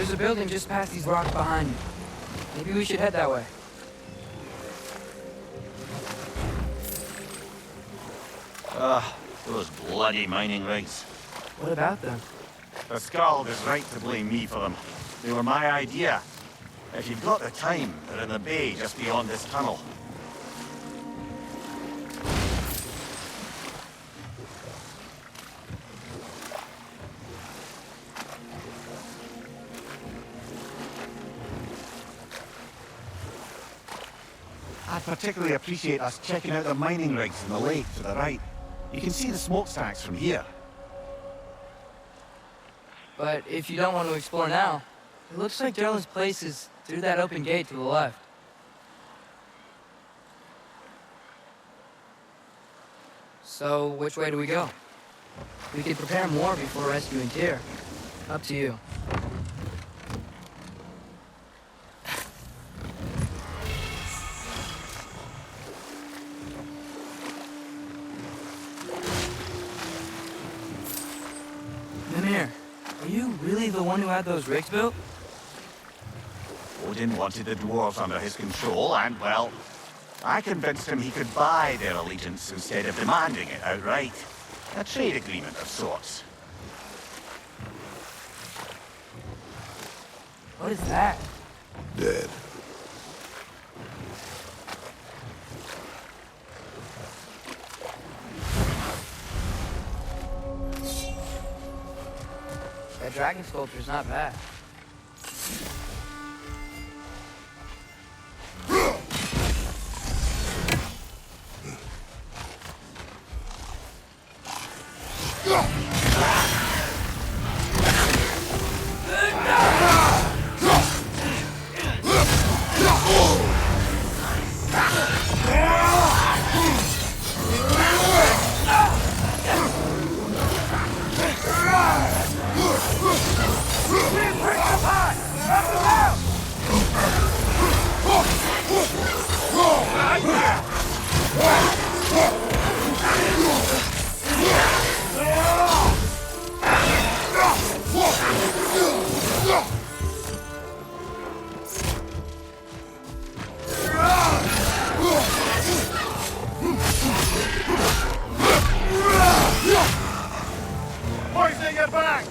There's a building just past these rocks behind you. Maybe we should head that way. Ah, those bloody mining rigs. What about them? The Skald is right to blame me for them. They were my idea. If you've got the time, they're in the bay just beyond this tunnel. I'd particularly appreciate us checking out the mining rigs in the lake to the right. You can see the smokestacks from here. But if you don't want to explore now, it looks like Derlin's place is through that open gate to the left. So, which way do we go? We could prepare more before rescuing Tyr. Up to you. Mimir, are you really the one who had those rigs built? Odin wanted the dwarves under his control, and, well, I convinced him he could buy their allegiance instead of demanding it outright. A trade agreement of sorts. What is that? Dead. That dragon sculpture's not bad. Poisoning your back!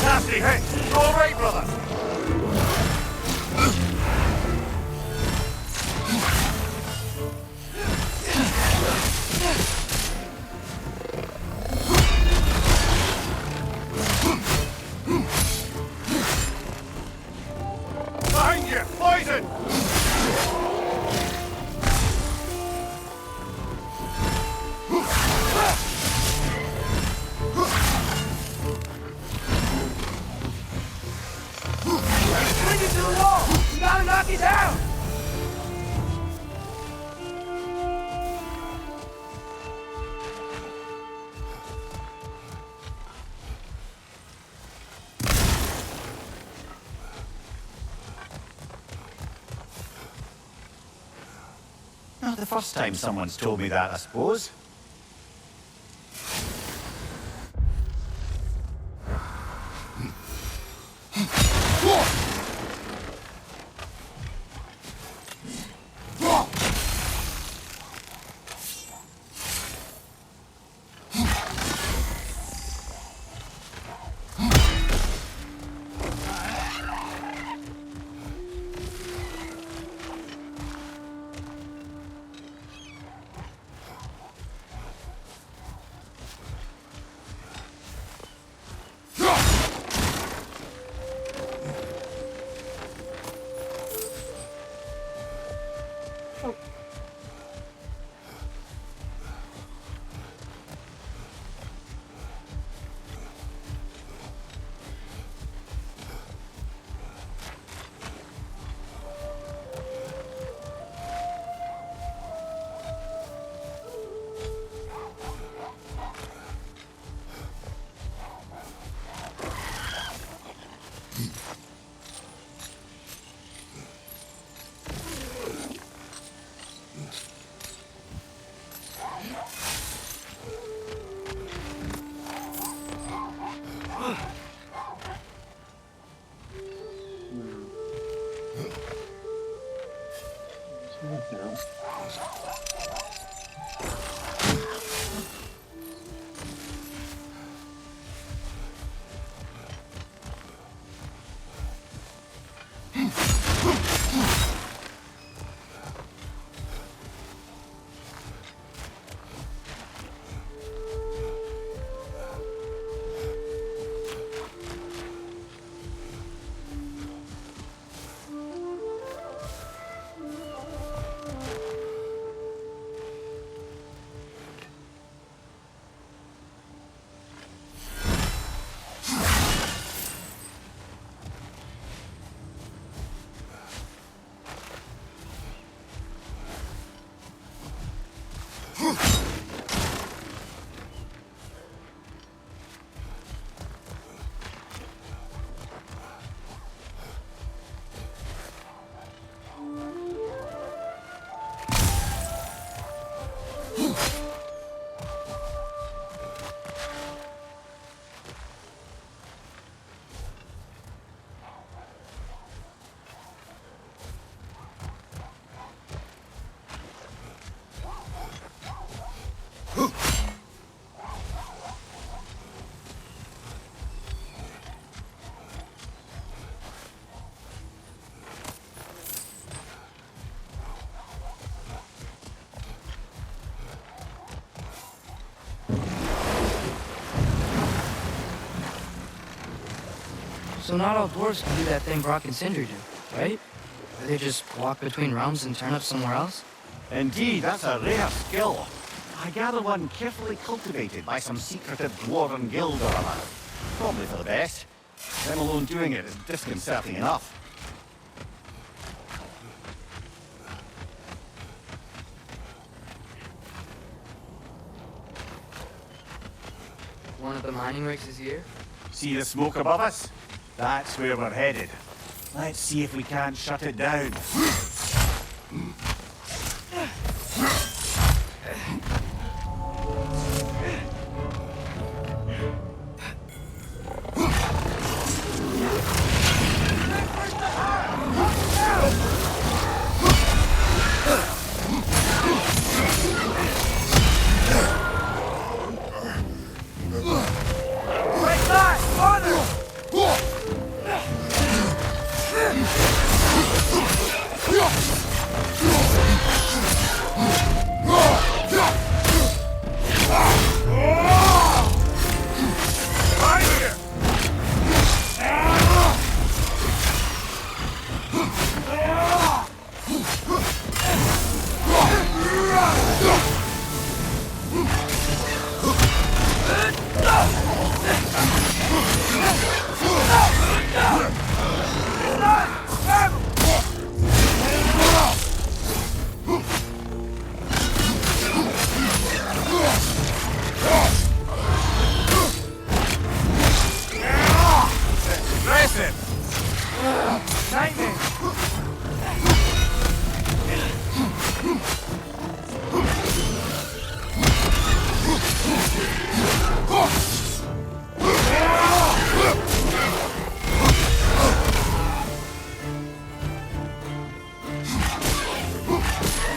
Nasty hit! You all right, brother? Behind you! Poison! Bring it to the wall! You gotta knock it down! Not the first time someone's told me that, I suppose. So not all dwarves can do that thing Brock and Sindri do, right? Where they just walk between realms and turn up somewhere else? Indeed, that's a rare skill. I gather one carefully cultivated by some secretive dwarven guild or other. Probably for the best. Them alone doing it is disconcerting enough. One of the mining rigs is here? See the smoke above us? That's where we're headed. Let's see if we can't shut it down.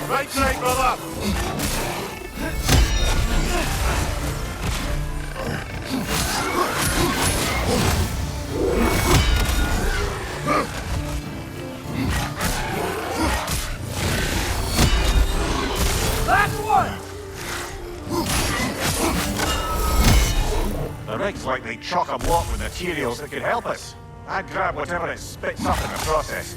Right side, brother! Last one! The rig's likely chock-a-block with materials that could help us. I'd grab whatever it spits up in the process.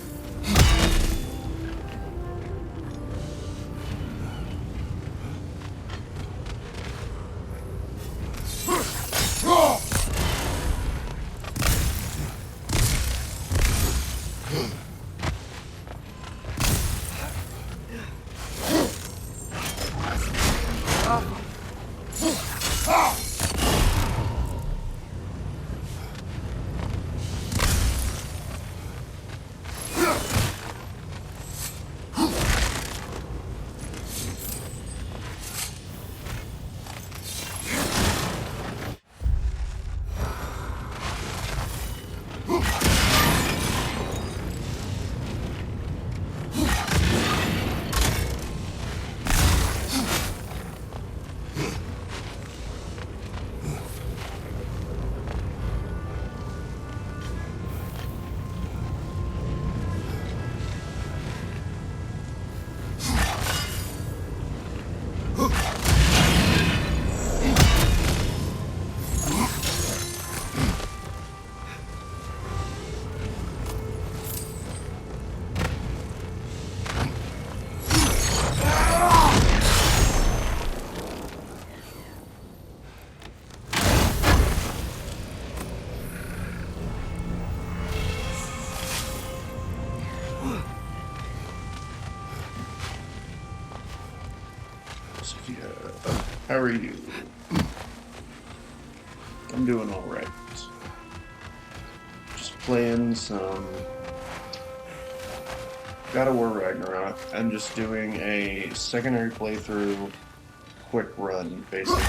How are you? I'm doing alright. Just playing some God of War Ragnarok. I'm just doing a secondary playthrough, quick run, basically.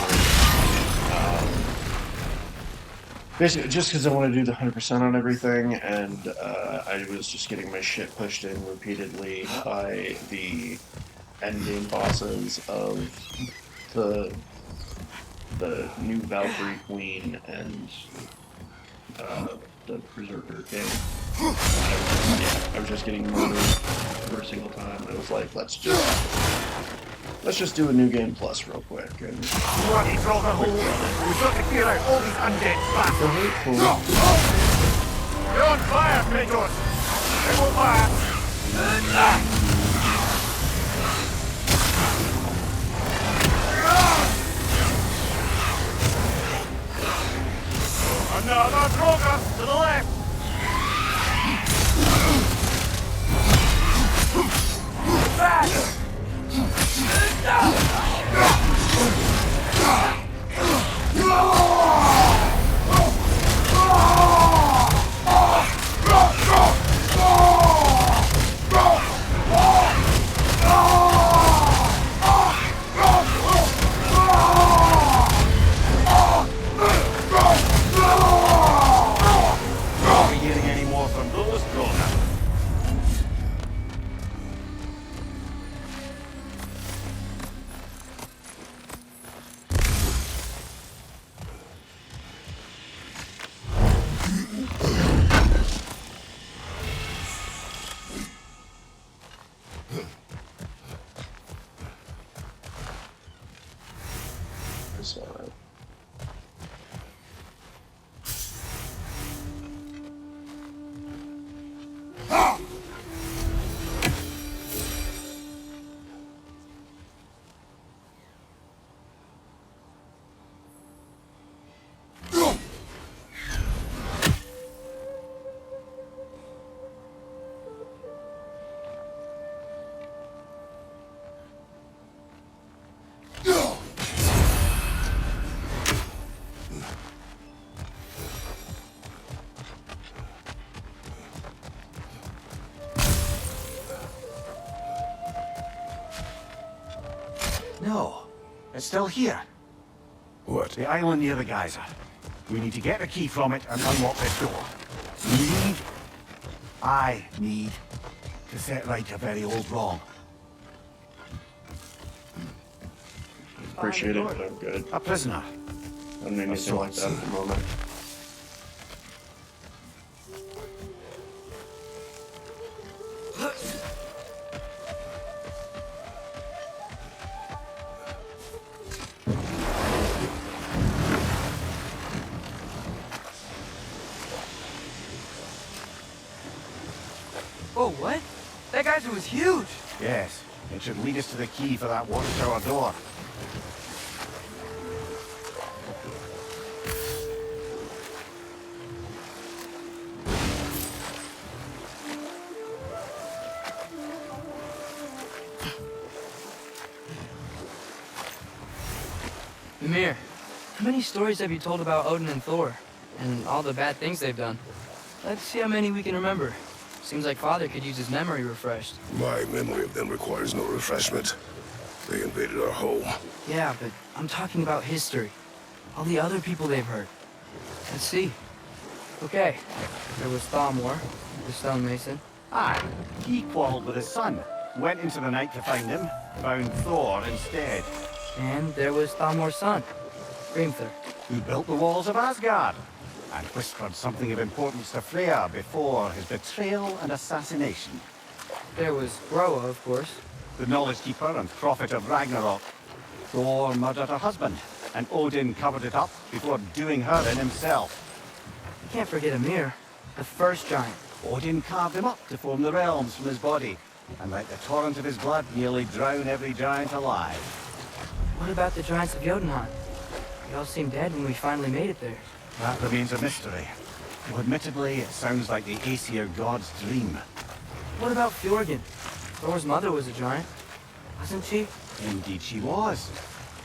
Basically, just because I want to do the 100% on everything, and I was just getting my shit pushed in repeatedly by the endgame bosses of the new Valkyrie Queen and the Berserker King. I was just getting murdered every single time. I was like, let's just do a new game plus real quick. And Bloody draw the hole! We've got to clear out all these undead bastards! cool. You're on fire, Kratos! It won't last! Another Drogas to the left! Back! Are we getting any more from those Drogas? It's alright. No, it's still here. What? The island near the geyser. We need to get the key from it and unlock this door. I need to set right a very old wrong. Appreciate it, but I'm good. A prisoner. I don't need anything like that at the moment. Oh, what? That geyser was huge. Yes, it should lead us to the key for that watchtower door. Mimir, how many stories have you told about Odin and Thor? And all the bad things they've done? Let's see how many we can remember. Seems like Father could use his memory refreshed. My memory of them requires no refreshment. They invaded our home. Yeah, but I'm talking about history. All the other people they've hurt. Let's see. Okay, there was Thalmor, the stonemason. Aye, he quarreled with his son. Went into the night to find him, found Thor instead. And there was Thalmor's son, Grimthur. Who built the walls of Asgard and whispered something of importance to Freya before his betrayal and assassination. There was Groa, of course. The knowledge keeper and prophet of Ragnarok. Thor murdered her husband, and Odin covered it up before doing her in himself. You can't forget Ymir, the first giant. Odin carved him up to form the realms from his body, and let the torrent of his blood nearly drown every giant alive. What about the giants of Jotunheim? They all seemed dead when we finally made it there. That remains a mystery. Though admittedly, it sounds like the Aesir god's dream. What about Fjorgyn? Thor's mother was a giant, wasn't she? Indeed she was.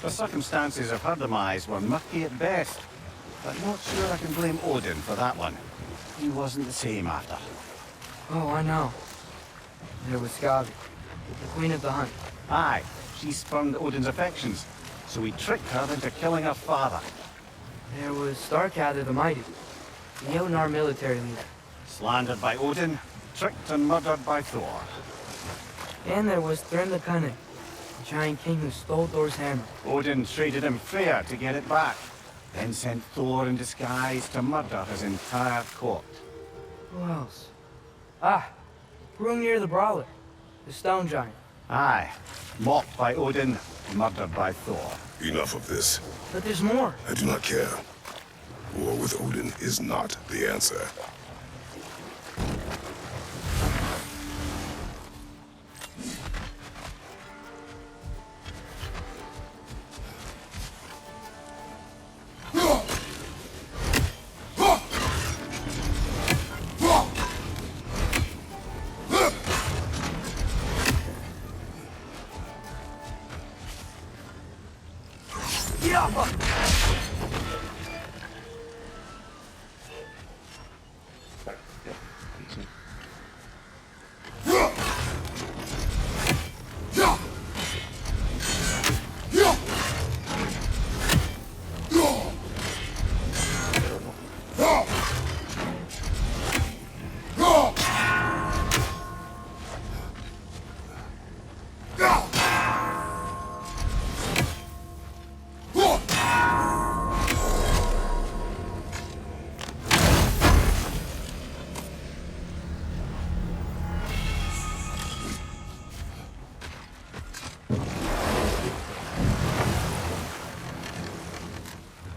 The circumstances of her demise were murky at best, but not sure I can blame Odin for that one. He wasn't the same after. Oh, I know. There was Skavi, the queen of the hunt. Aye, she spurned Odin's affections, so he tricked her into killing her father. There was Starkather the Mighty, the Jotnar military leader. Slandered by Odin, tricked and murdered by Thor. And there was Thrym the Cunning, the giant king who stole Thor's hammer. Odin traded him Freya to get it back, then sent Thor in disguise to murder his entire court. Who else? Ah, Hrungnir the Brawler, the stone giant. Aye, mocked by Odin, murdered by Thor. Enough of this. But there's more. I do not care. War with Odin is not the answer. Yep, easy.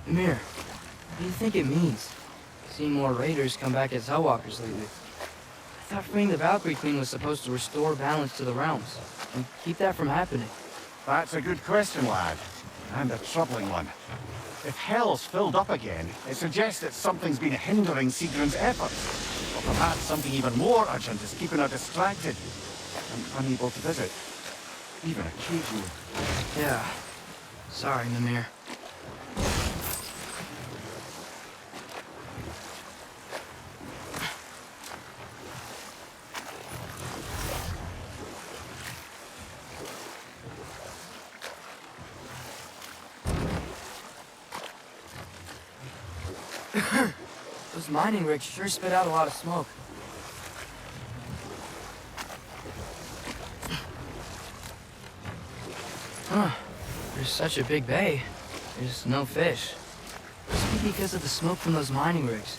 Amir, what do you think it means? Seeing more raiders come back as Hellwalkers lately. I thought freeing the Valkyrie Queen was supposed to restore balance to the realms and keep that from happening. That's a good question, lad. And a troubling one. If Hell's filled up again, it suggests that something's been hindering Sigrun's efforts. Or perhaps something even more urgent is keeping her distracted and unable to visit. Even occasionally. Yeah. Sorry, Mimir. Those mining rigs sure spit out a lot of smoke. Huh. There's such a big bay. There's no fish. Must be because of the smoke from those mining rigs.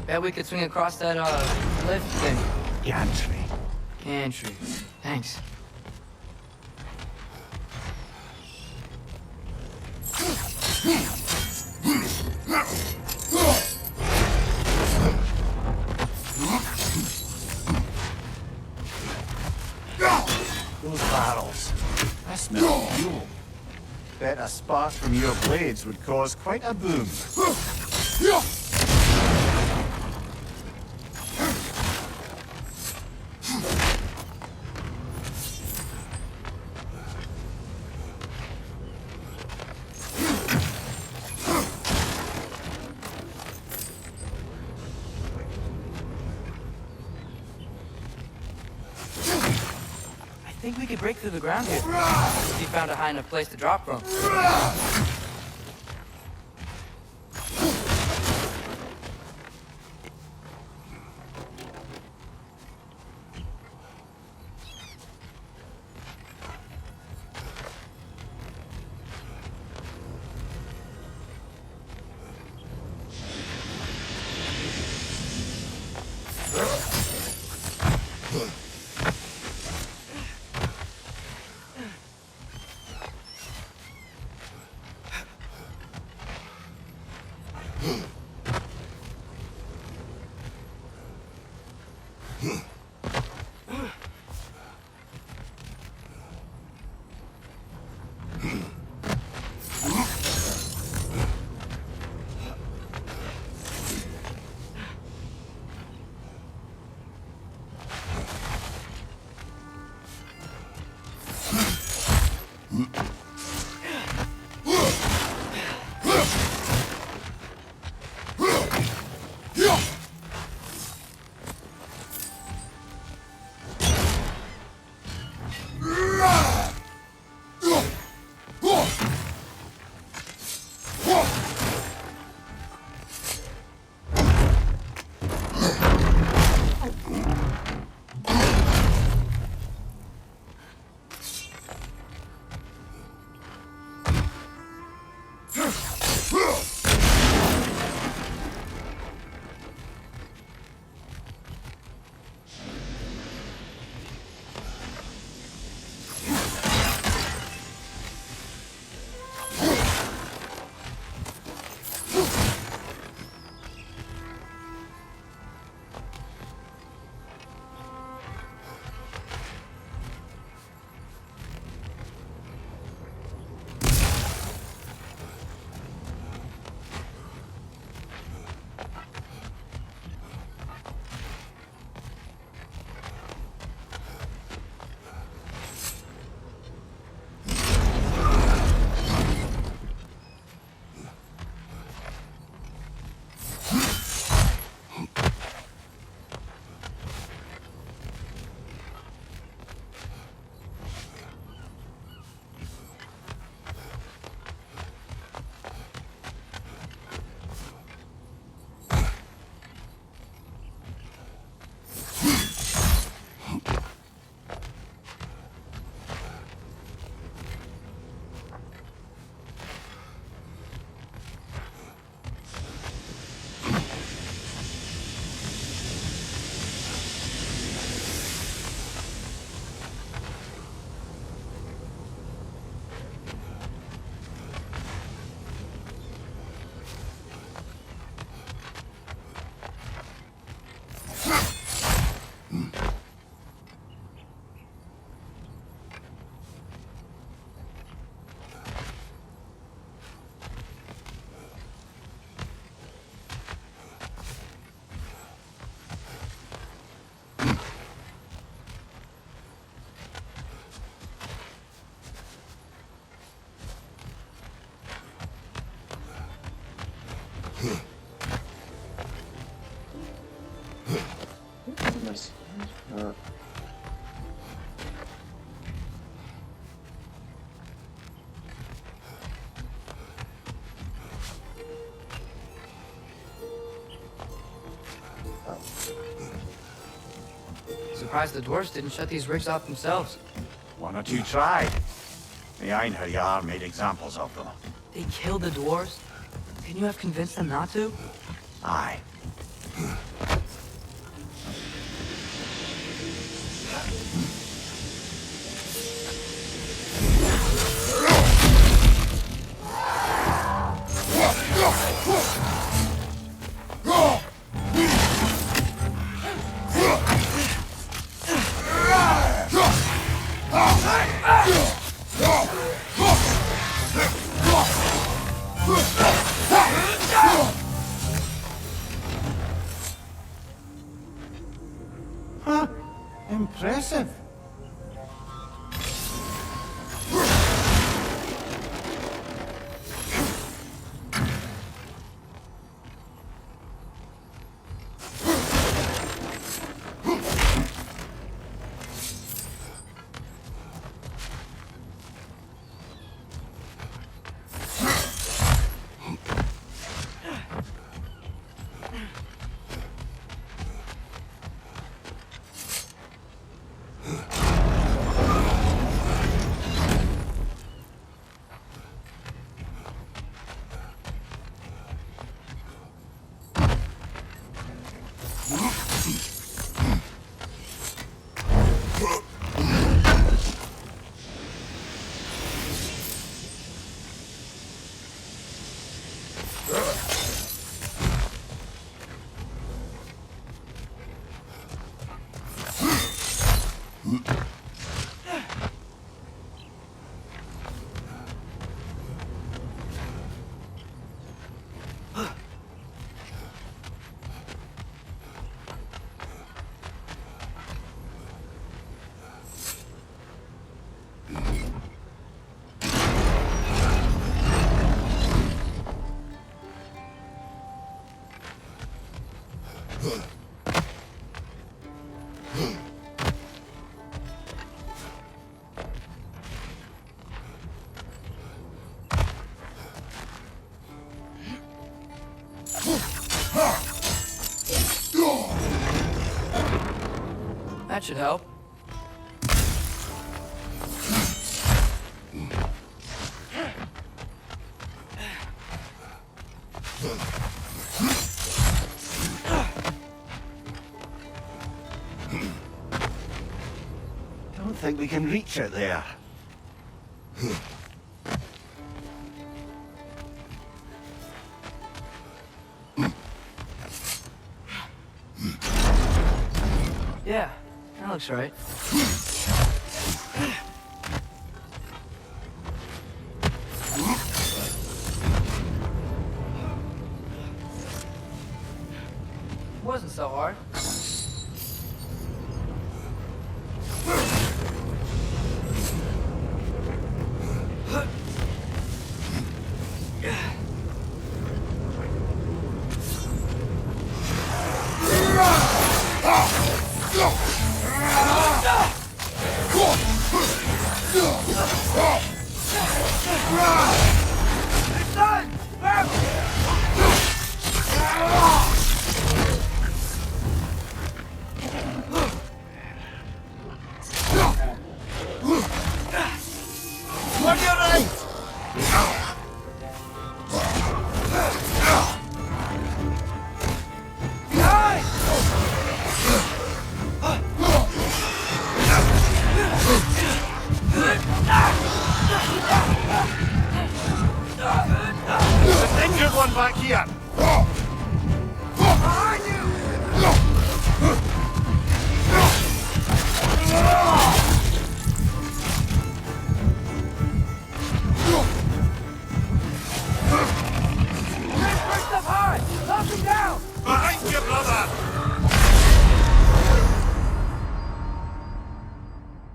Bet we could swing across that, cliff thing. Gantry. Gantry. Thanks. Those barrels. I smell fuel. Bet a spark from your blades would cause quite a boom. I think we could break through the ground here. If you found a high enough place to drop from. surprised the dwarves didn't shut these rigs off themselves. One or two tried. The Einherjar made examples of them. They killed the dwarves? Can you have convinced them not to? Aye. Huh? Impressive. That should help. Don't think we can reach it there. Yeah, that looks right. Wasn't so hard. One back here. Behind you, brother.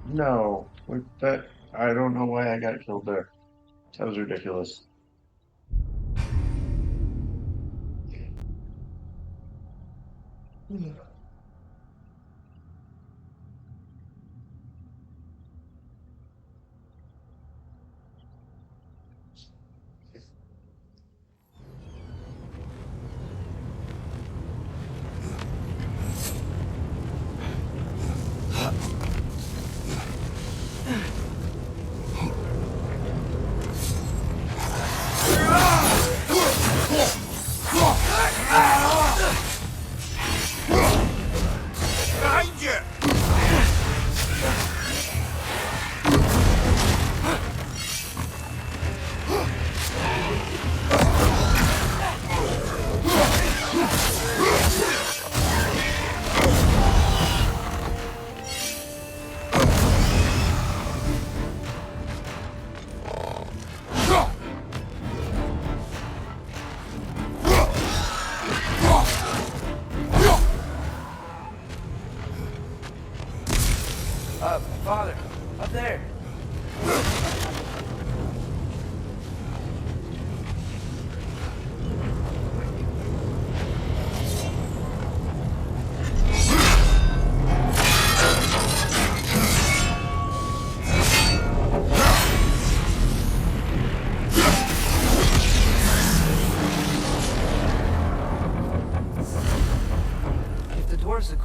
No, like that. I don't know why I got killed there. That was ridiculous.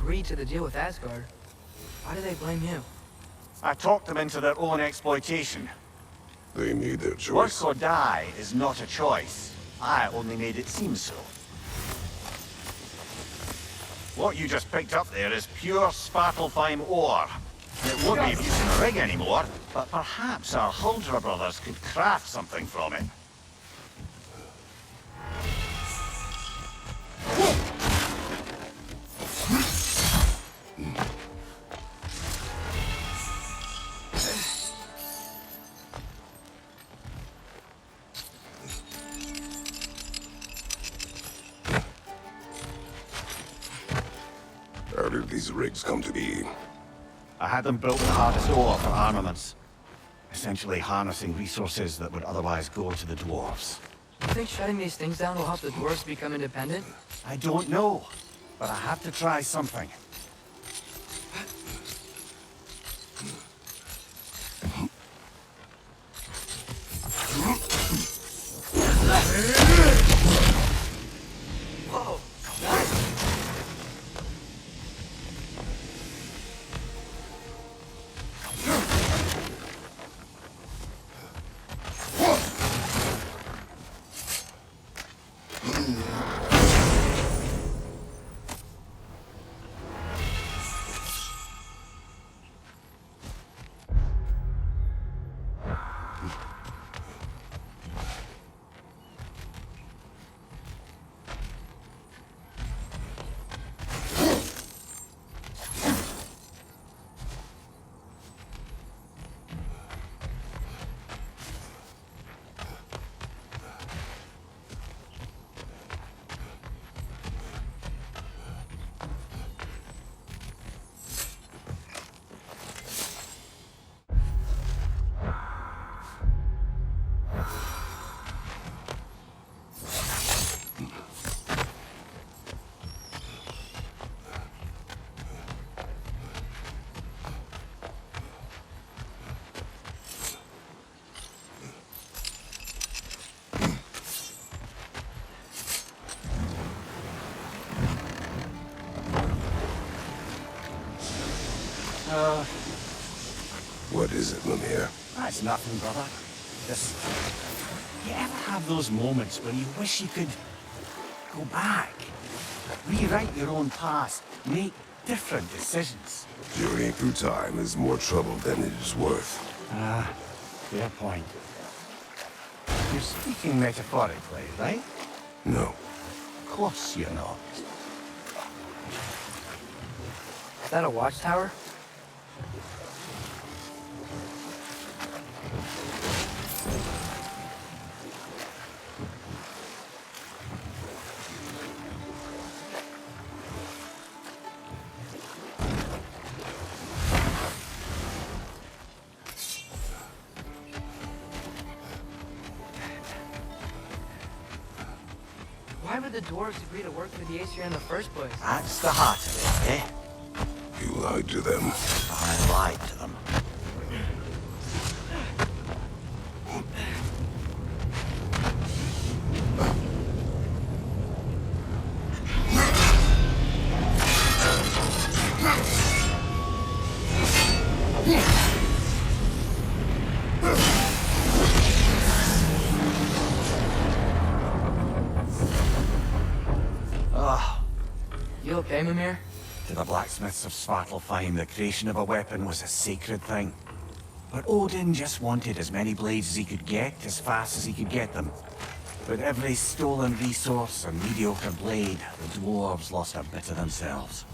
agreed to the deal with Asgard. Why do they blame you? I talked them into their own exploitation. They made their Work choice. or die is not a choice. I only made it seem so. What you just picked up there is pure Svartalfheim ore. It won't be of use in the rig anymore, but perhaps our Huldra brothers could craft something from it. How did these rigs come to be? I had them built with hardest ore for armaments. Essentially harnessing resources that would otherwise go to the dwarves. You think shutting these things down will help the dwarves become independent? I don't know, but I have to try something. Whoa, nice! What is it, Mimir? That's nothing, brother. Just... You ever have those moments where you wish you could... go back? Rewrite your own past, make different decisions? Journeying through time is more trouble than it is worth. Ah, fair point. You're speaking metaphorically, right? No. Of course you're not. Is that a watchtower? Why would the dwarves agree to work for the Aesir in the first place? That's the heart of it, eh? You lied to them. I lied to them. You okay, Mimir? To the blacksmiths of Svartalfheim, the creation of a weapon was a sacred thing. But Odin just wanted as many blades as he could get, as fast as he could get them. With every stolen resource and mediocre blade, the dwarves lost a bit of themselves.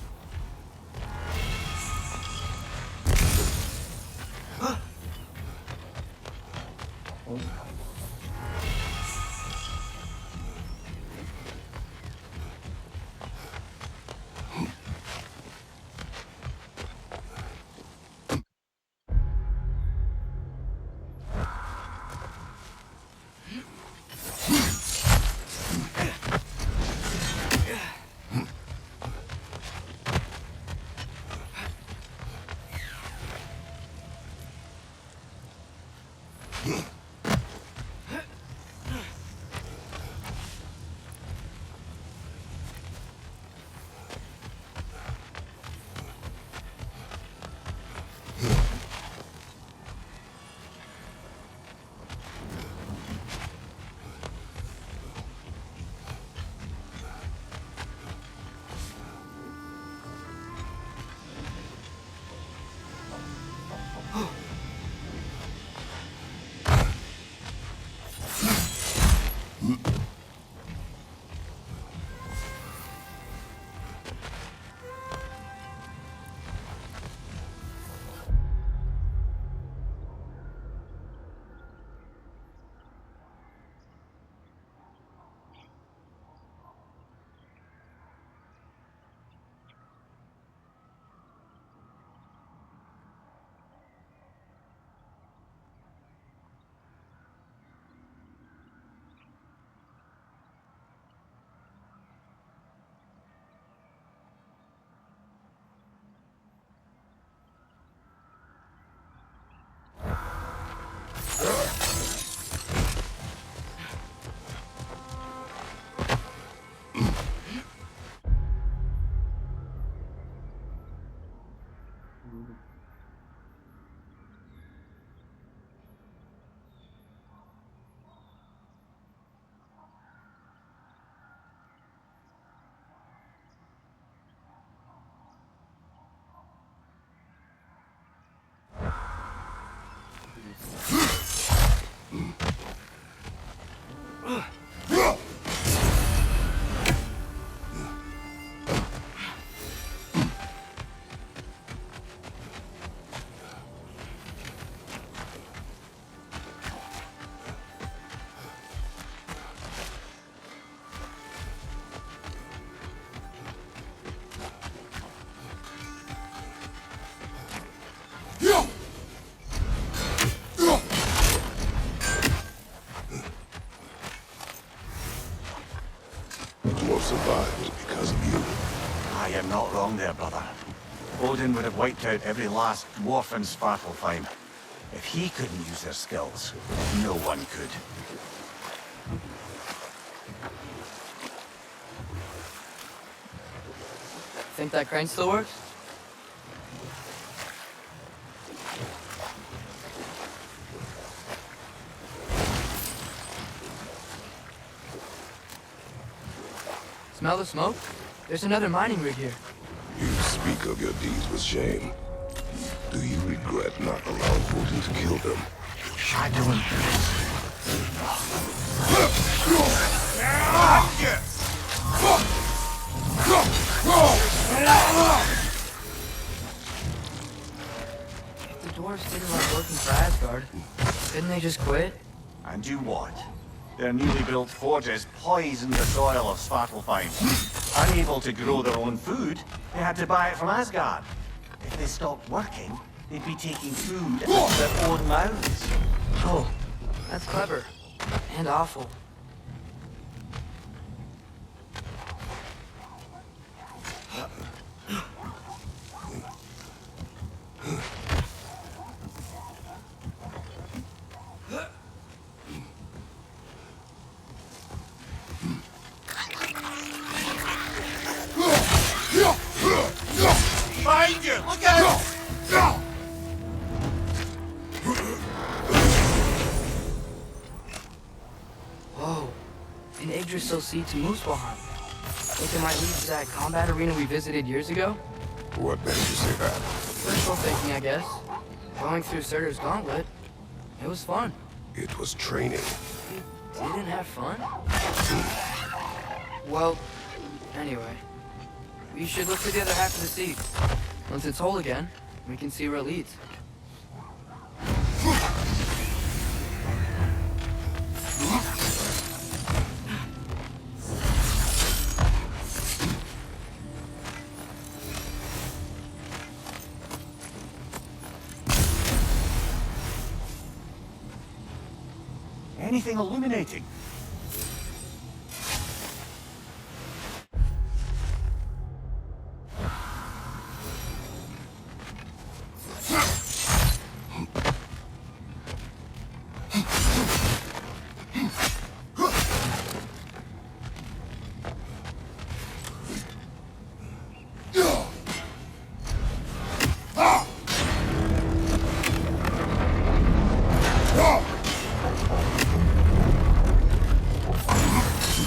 Dwarf survived because of you. I am not wrong there, brother. Odin would have wiped out every last dwarf in Svartalfheim. If he couldn't use their skills, no one could. Think that crane still works? Smell the smoke? There's another mining rig here. You speak of your deeds with shame. Do you regret not allowing Odin to kill them? I don't. If the dwarves didn't like working for Asgard, didn't they just quit? And you what? Their newly built forges poisoned the soil of Svartalfheim. Unable to grow their own food, they had to buy it from Asgard. If they stopped working, they'd be taking food out of their own mouths. Oh, that's clever. And awful. Behind you! Look out! Whoa. An Yggdrasil seed to Muspelheim. Think it might lead to that combat arena we visited years ago? What made you say that? Wishful thinking, I guess. Going through Surtur's gauntlet. It was fun. It was training. Didn't have fun? Well, anyway. We should look for the other half of the seed. Once it's whole again, we can see where it leads. Anything illuminating?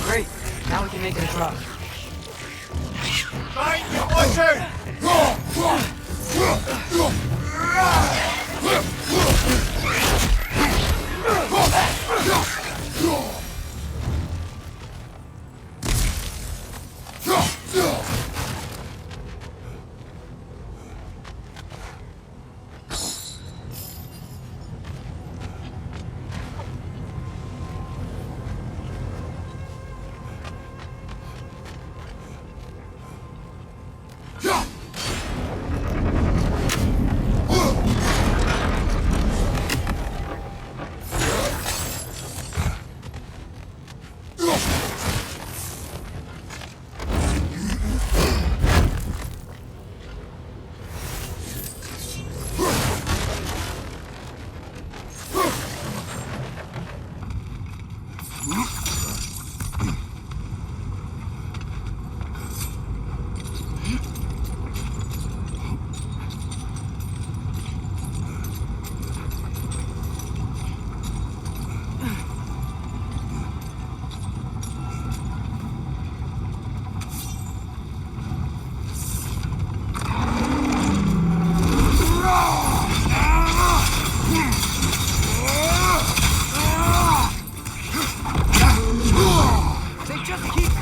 Great. Now we can make it across. Watch out!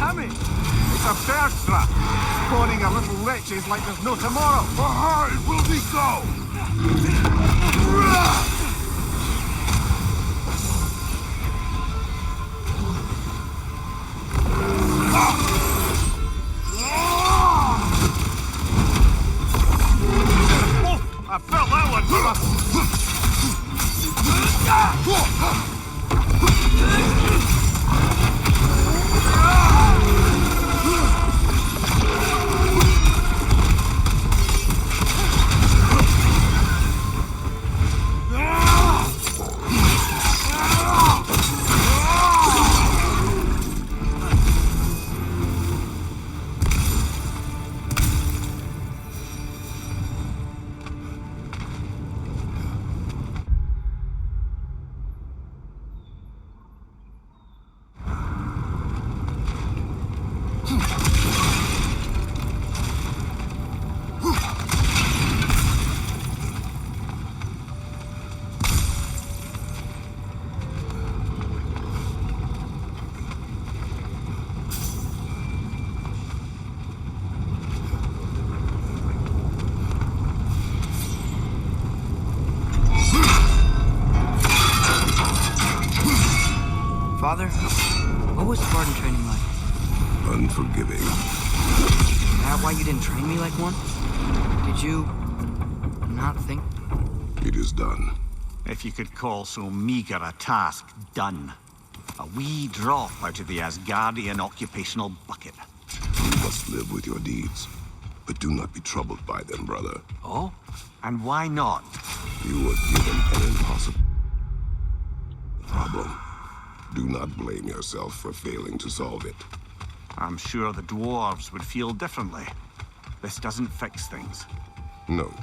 coming. It's a bird trap, spawning our little wretches like there's no tomorrow. Aye, will be so! Oh, I felt that one, brother. Father, what was Spartan training like? Unforgiving. Is that why you didn't train me like one? Did you not think? It is done. If you could call so meager a task done. A wee drop out of the Asgardian occupational bucket. You must live with your deeds. But do not be troubled by them, brother. Oh? And why not? You were given an impossible problem. Do not blame yourself for failing to solve it. I'm sure the dwarves would feel differently. This doesn't fix things. No,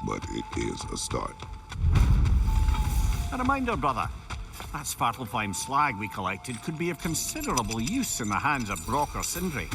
but it is a start. A reminder, brother. That Svartalfheim slag we collected could be of considerable use in the hands of Brock or Sindri.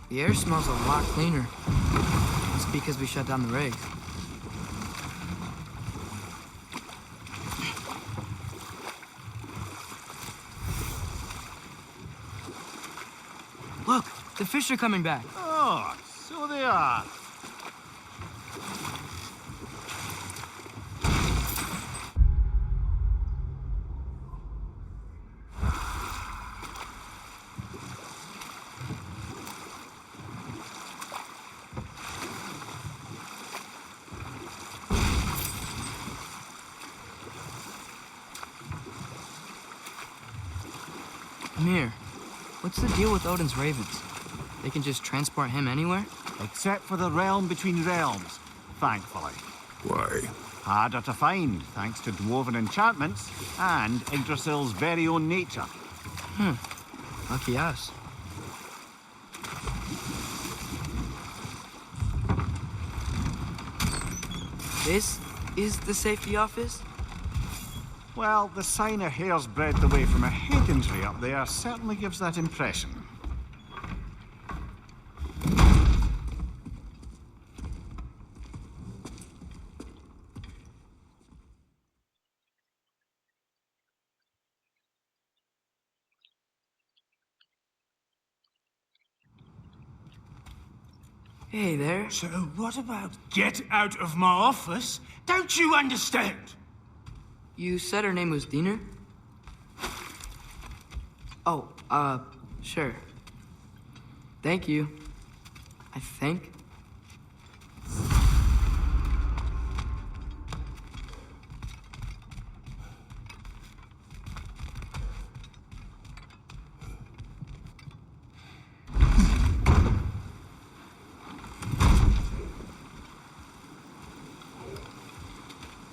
The air smells a lot cleaner. It's because we shut down the rigs. Look, the fish are coming back. Oh, so they are. Mir, what's the deal with Odin's ravens? They can just transport him anywhere? Except for the realm between realms, thankfully. Why? Harder to find, thanks to dwarven enchantments and Yggdrasil's very own nature. Lucky us. This is the safety office? Well, the sign a hair's breadth away from a head injury up there certainly gives that impression. Hey there. So what about get out of my office? Don't you understand? You said her name was Diener? Oh, sure. Thank you. I think.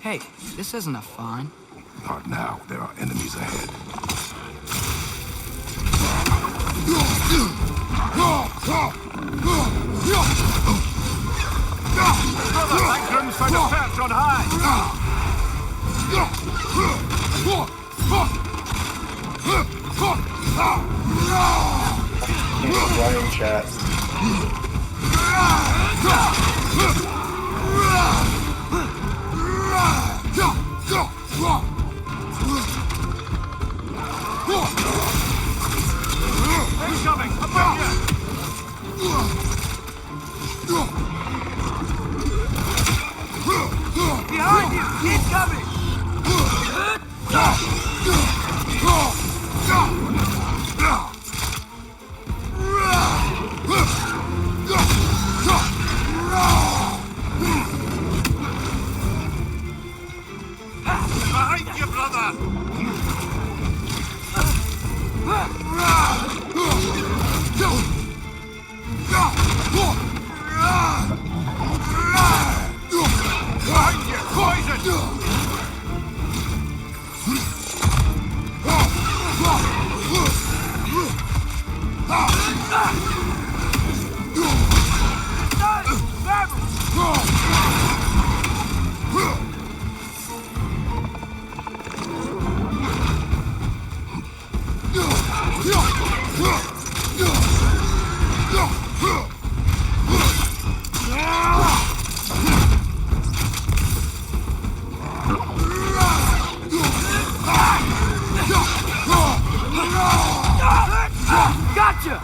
Hey, this isn't a fine. Not now. There are enemies ahead. Brother, that groom's found a perch on high! Can't running chat. Incoming! Above you! Behind you! Incoming! Behind you, brother! Behind you! Poison! Gotcha!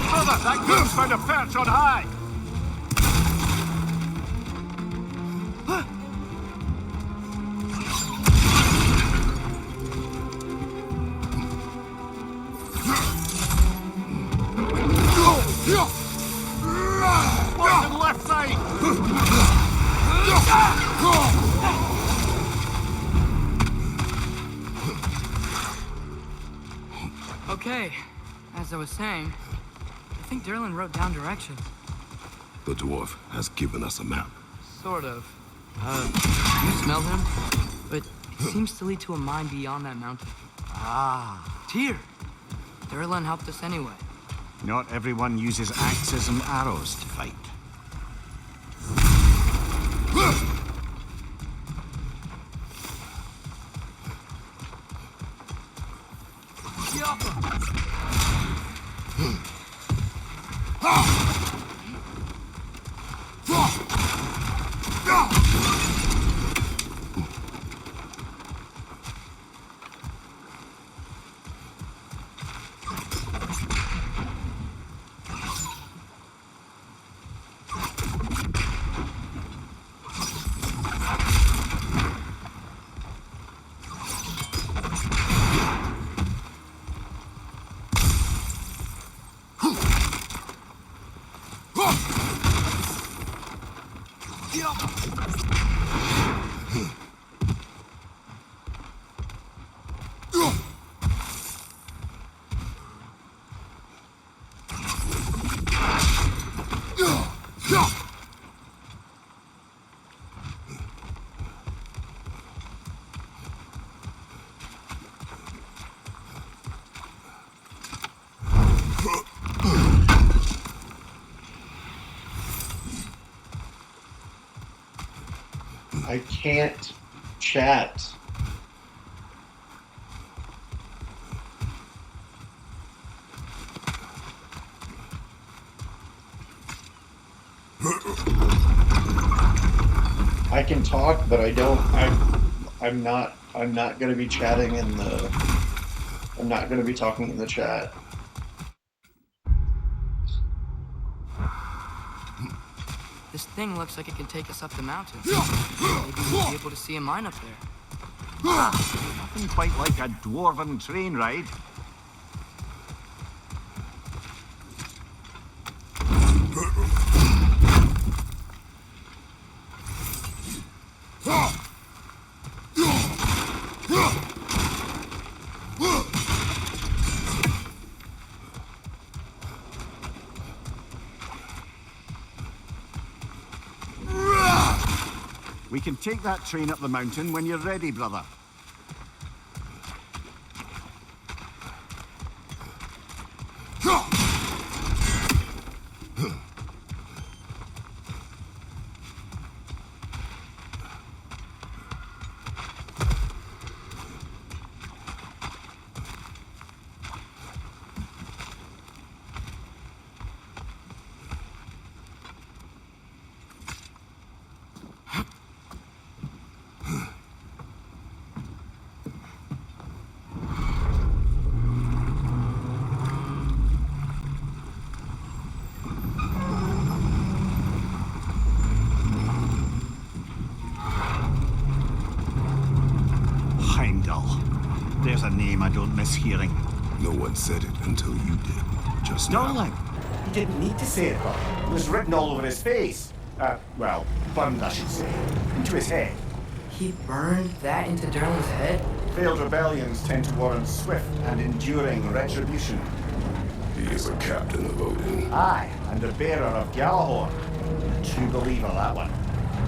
Brother, that goose found a perch on high! Watch to the left side! Okay, as I was saying, I think Derlin wrote down directions. The dwarf has given us a map. Sort of. You smell him? But it seems to lead to a mine beyond that mountain. Ah, Tyr! Derlin helped us anyway. not everyone uses axes and arrows to fight. I can't chat. I can talk, but I don't. I'm not going to be chatting in the. I'm not going to be talking in the chat. This thing looks like it can take us up the mountain. Maybe we'll be able to see a mine up there. Nothing quite like a dwarven train ride. We can take that train up the mountain when you're ready, brother. There's a name I don't miss hearing. No one said it until you did. Just now. Darling! He didn't need to say it, but it was written all over his face. Well, burned, I should say. Into his head. He burned that into Derlin's head? Failed rebellions tend to warrant swift and enduring retribution. He is a captain of Odin. Aye, and the bearer of Gjallarhorn. A true believer, that one.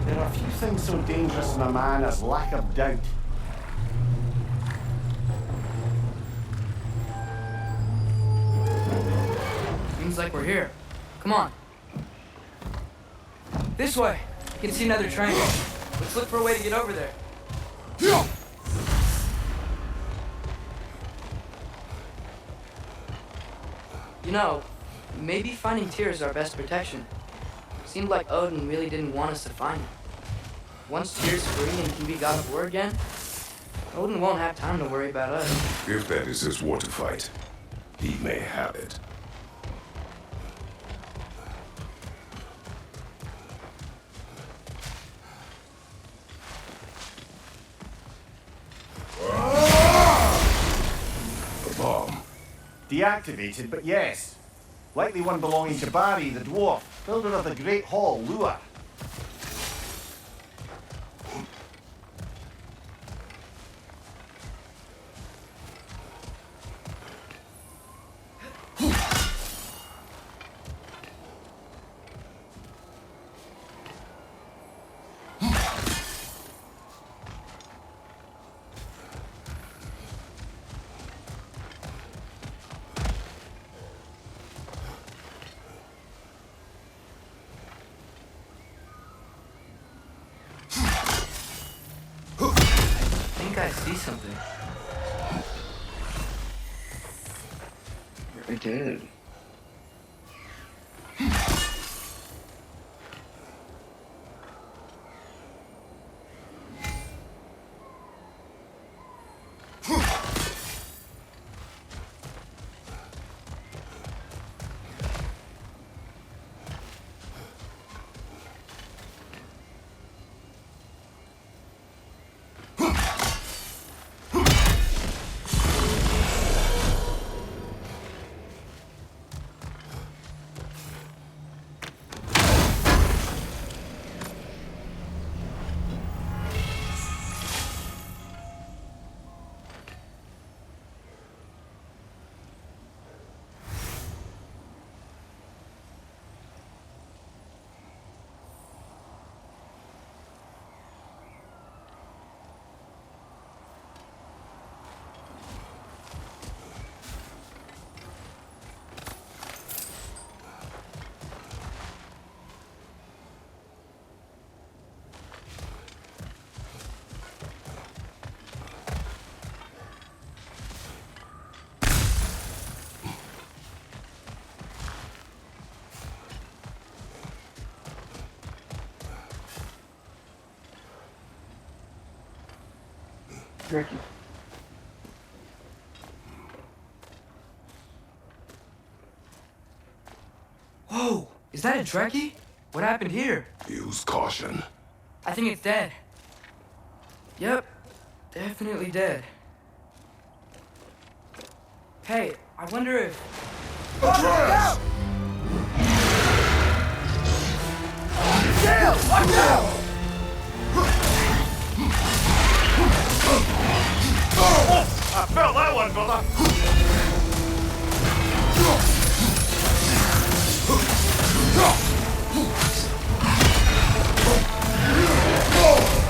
There are few things so dangerous in a man as lack of doubt. Seems like we're here. Come on. This way. You can see another train. Let's look for a way to get over there. You know, maybe finding Tyr is our best protection. Seemed like Odin really didn't want us to find him. Once Tyr's free and can be god of war again, Odin won't have time to worry about us. If that is his war to fight, he may have it. A bomb. Deactivated, but yes. Likely one belonging to Barry, the dwarf, builder of the Great Hall, Lua. I see something. I did. Ricky. Whoa! Is that a Trekkie? What happened here? Use caution. I think it's dead. Yep. Definitely dead. Hey, I wonder if... Atreus! Gale! Watch out! I felt that one, brother! Oh!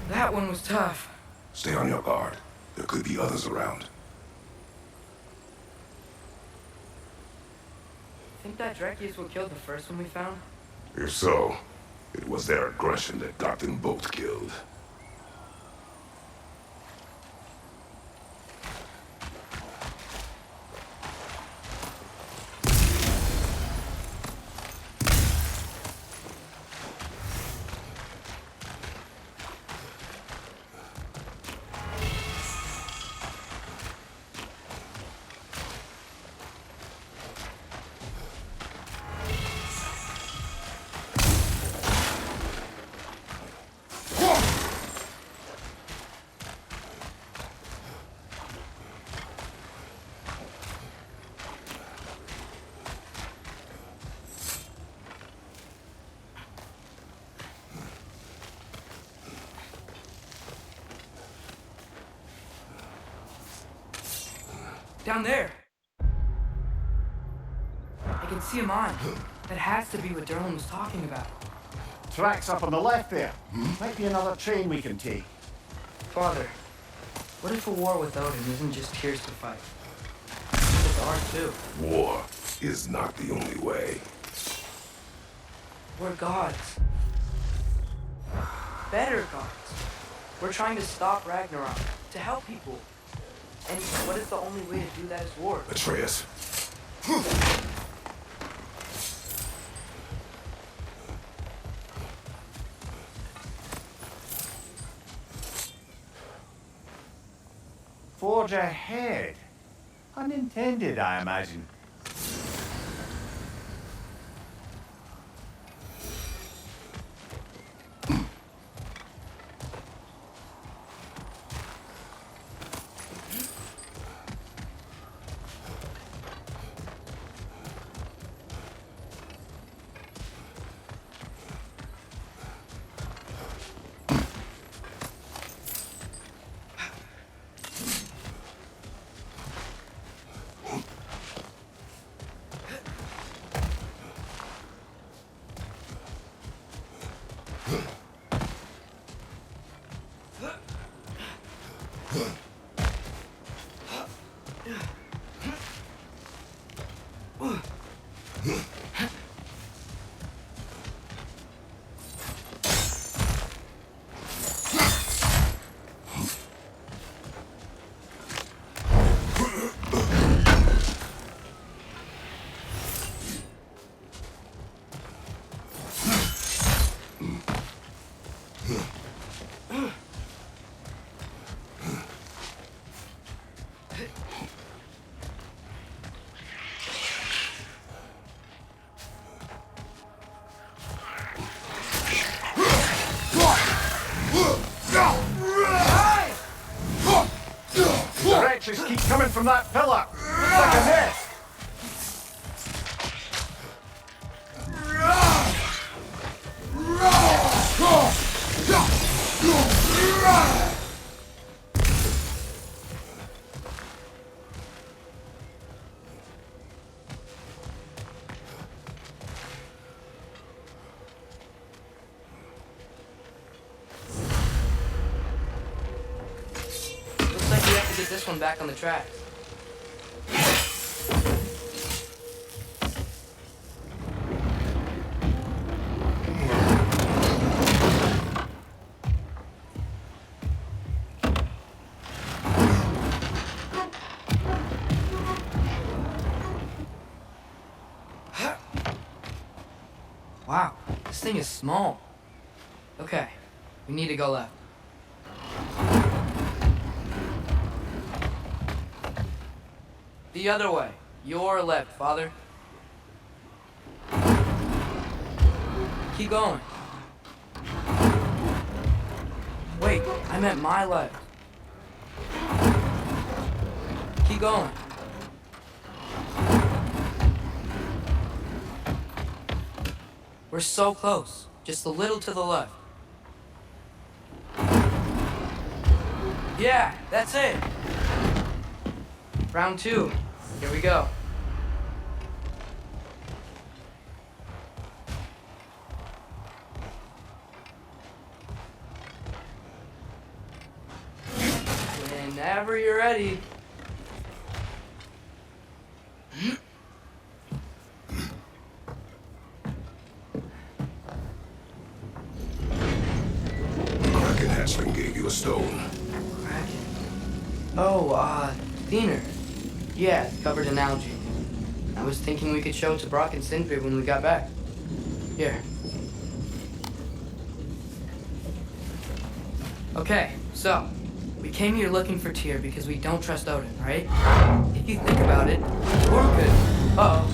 That one was tough. Stay on your guard. There could be others around. Think that Drek is what killed the first one we found? If so, it was their aggression that got them both killed. Down there! I can see a mine. That has to be what Derlin was talking about. Tracks up on the left there. Might be another train we can take. Father, what if a war with Odin isn't just tears to fight? It's ours too. War is not the only way. We're gods. Better gods. We're trying to stop Ragnarok, to help people. And what if the only way to do that is war? Atreus. Forge ahead. Unintended, I imagine. Wretches keep coming from that pillar. Looks like a nest. Looks like we have to get this one back on the track. Wow, this thing is small. Okay, we need to go left. The other way. Your left, Father. Keep going. Wait, I meant my left. Keep going. We're so close. Just a little to the left. Yeah, that's it. Round two. Here we go. Whenever you're ready. Kraken hatchling gave you a stone. Kraken. Oh, Diener. Yeah, covered in algae. I was thinking we could show it to Brock and Sindri when we got back. Here. Okay, so, we came here looking for Tyr because we don't trust Odin, right? If you think about it, Thor could... Uh-oh.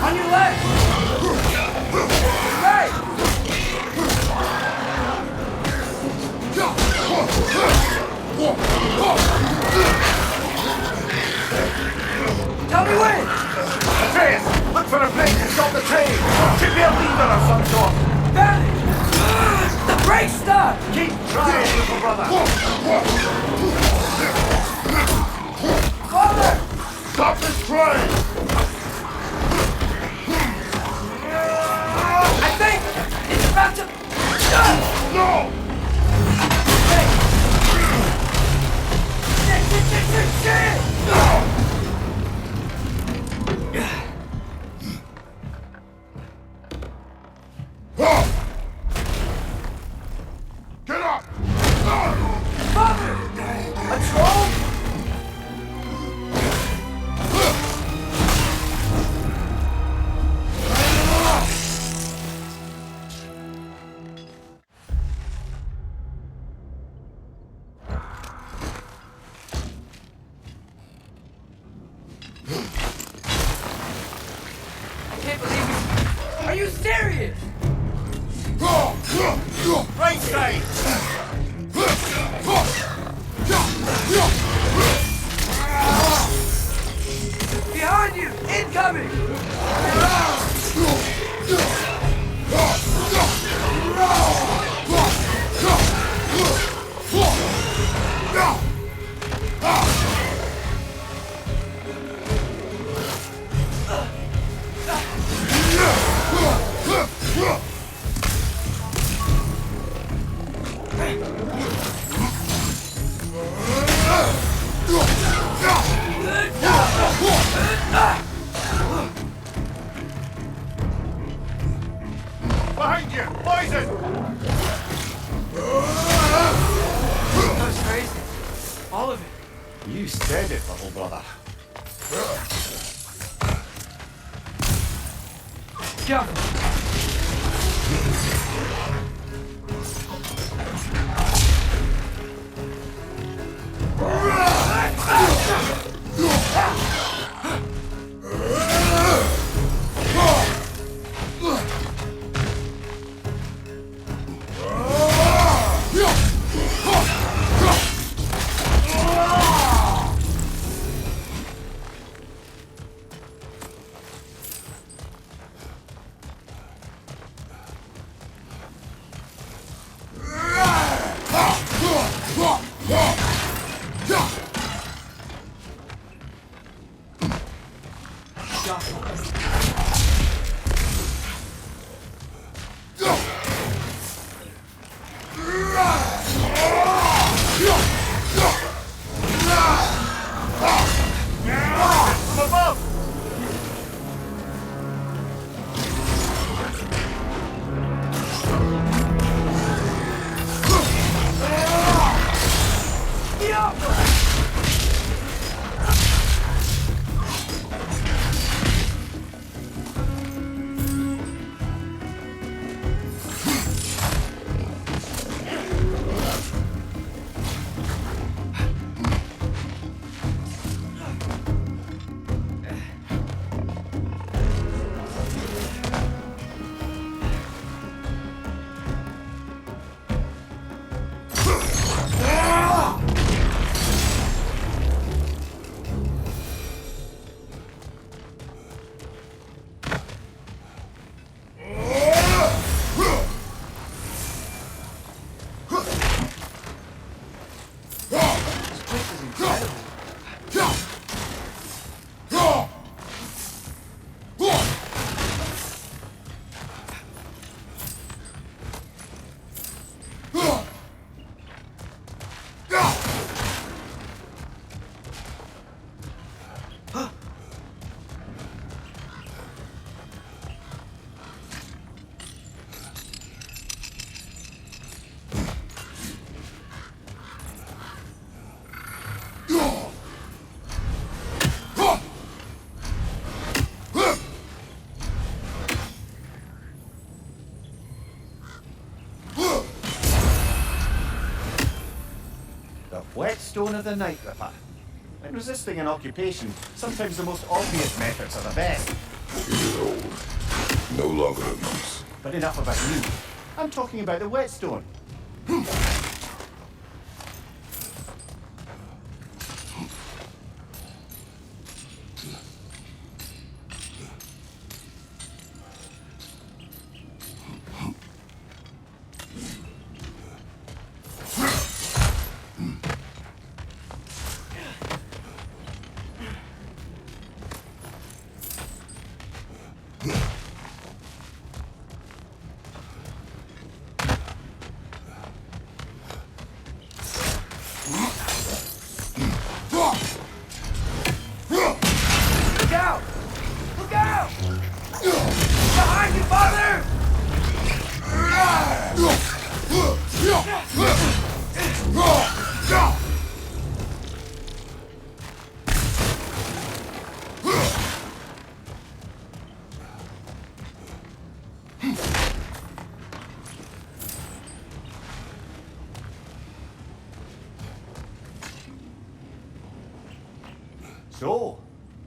On your left! Right! Tell me when! Atreus, look for a break to stop the train! Should be a lever of some sort! Got it! The brake stop! Keep trying, little brother! Father! Stop this train! I think it's about to... No! Hey! Shit! Get up! Father! A troll? I can't believe you. Are you serious? Right side! Behind you! Incoming! Behind you! Poison! That was crazy. All of it. You said it, little brother. Go! Whetstone of the Night Ripper. In resisting an occupation, sometimes the most obvious methods are the best. It is old. No longer of use. But enough about you. I'm talking about the whetstone. So,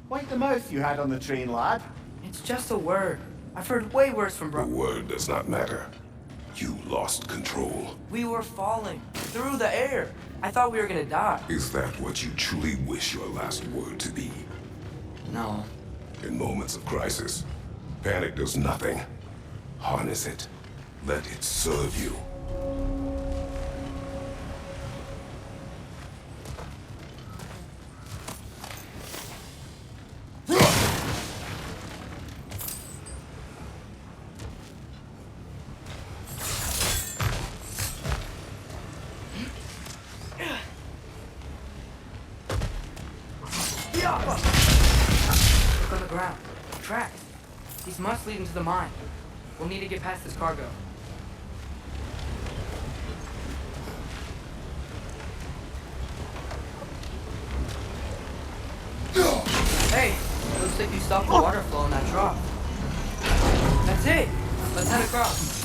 wipe the mouth you had on the train, lad. It's just a word. I've heard way worse from The word does not matter. You lost control. We were falling through the air. I thought we were gonna die. Is that what you truly wish your last word to be? No. In moments of crisis, panic does nothing. Harness it. Let it serve you. Look on the ground. Tracks. These must lead into the mine. We'll need to get past this cargo. Hey, looks like you stopped the water flow in that trough. That's it. Let's head across.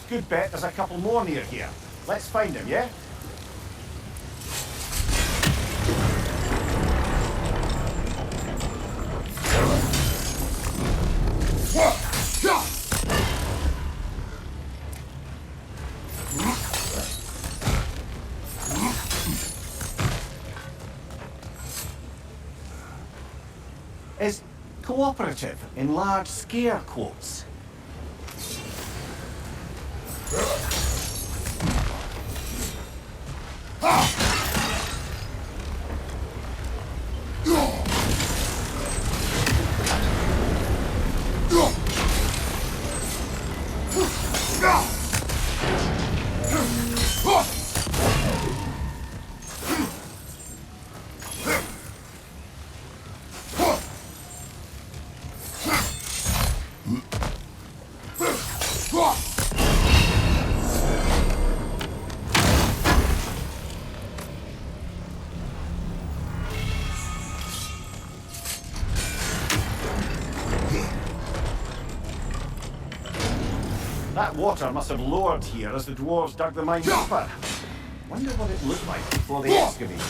Good bet there's a couple more near here. Let's find them, yeah? Is cooperative in large scare quotes. That water must have lowered here as the dwarves dug the mine deeper. Wonder what it looked like before they excavated it.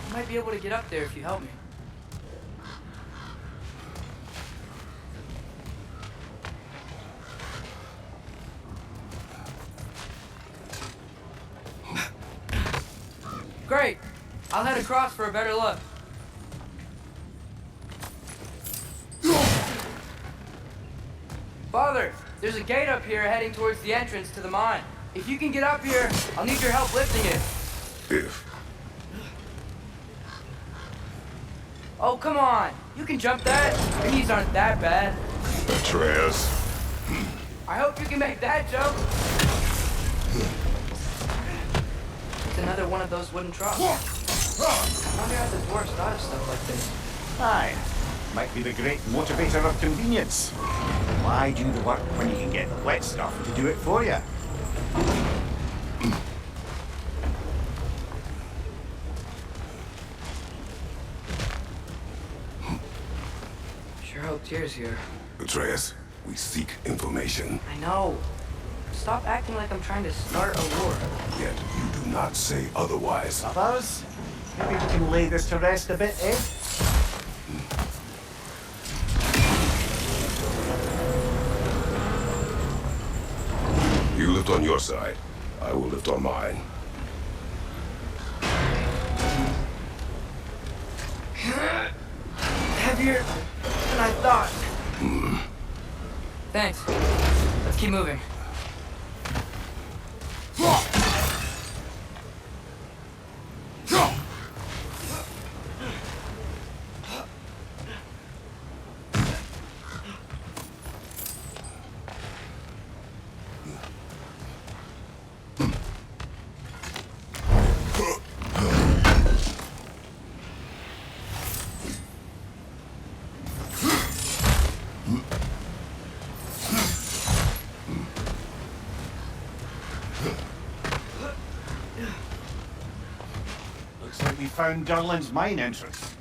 I might be able to get up there if you help me. I'll head across for a better look. Father, there's a gate up here heading towards the entrance to the mine. If you can get up here, I'll need your help lifting it. If. Oh, come on. You can jump that. Your knees aren't that bad. Atreus. I hope you can make that jump. It's another one of those wooden troughs. I wonder how the dwarves thought of stuff like this. Aye. Might be the great motivator of convenience. Why do the work when you can get the wet stuff to do it for you? Sure hope Tyr's here. Atreus, we seek information. I know. Stop acting like I'm trying to start a war. Yet you do not say otherwise. Others? Maybe we can lay this to rest a bit, eh? You lift on your side. I will lift on mine. Heavier than I thought. Thanks. Let's keep moving. Looks like we found Durlin's mine entrance.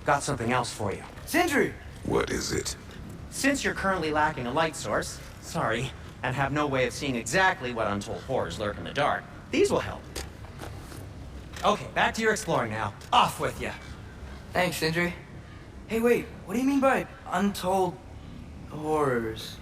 Got something else for you. Sindri! What is it? Since you're currently lacking a light source, sorry, and have no way of seeing exactly what untold horrors lurk in the dark, these will help. Okay, back to your exploring now. Off with you. Thanks, Sindri. Hey, wait. What do you mean by untold horrors?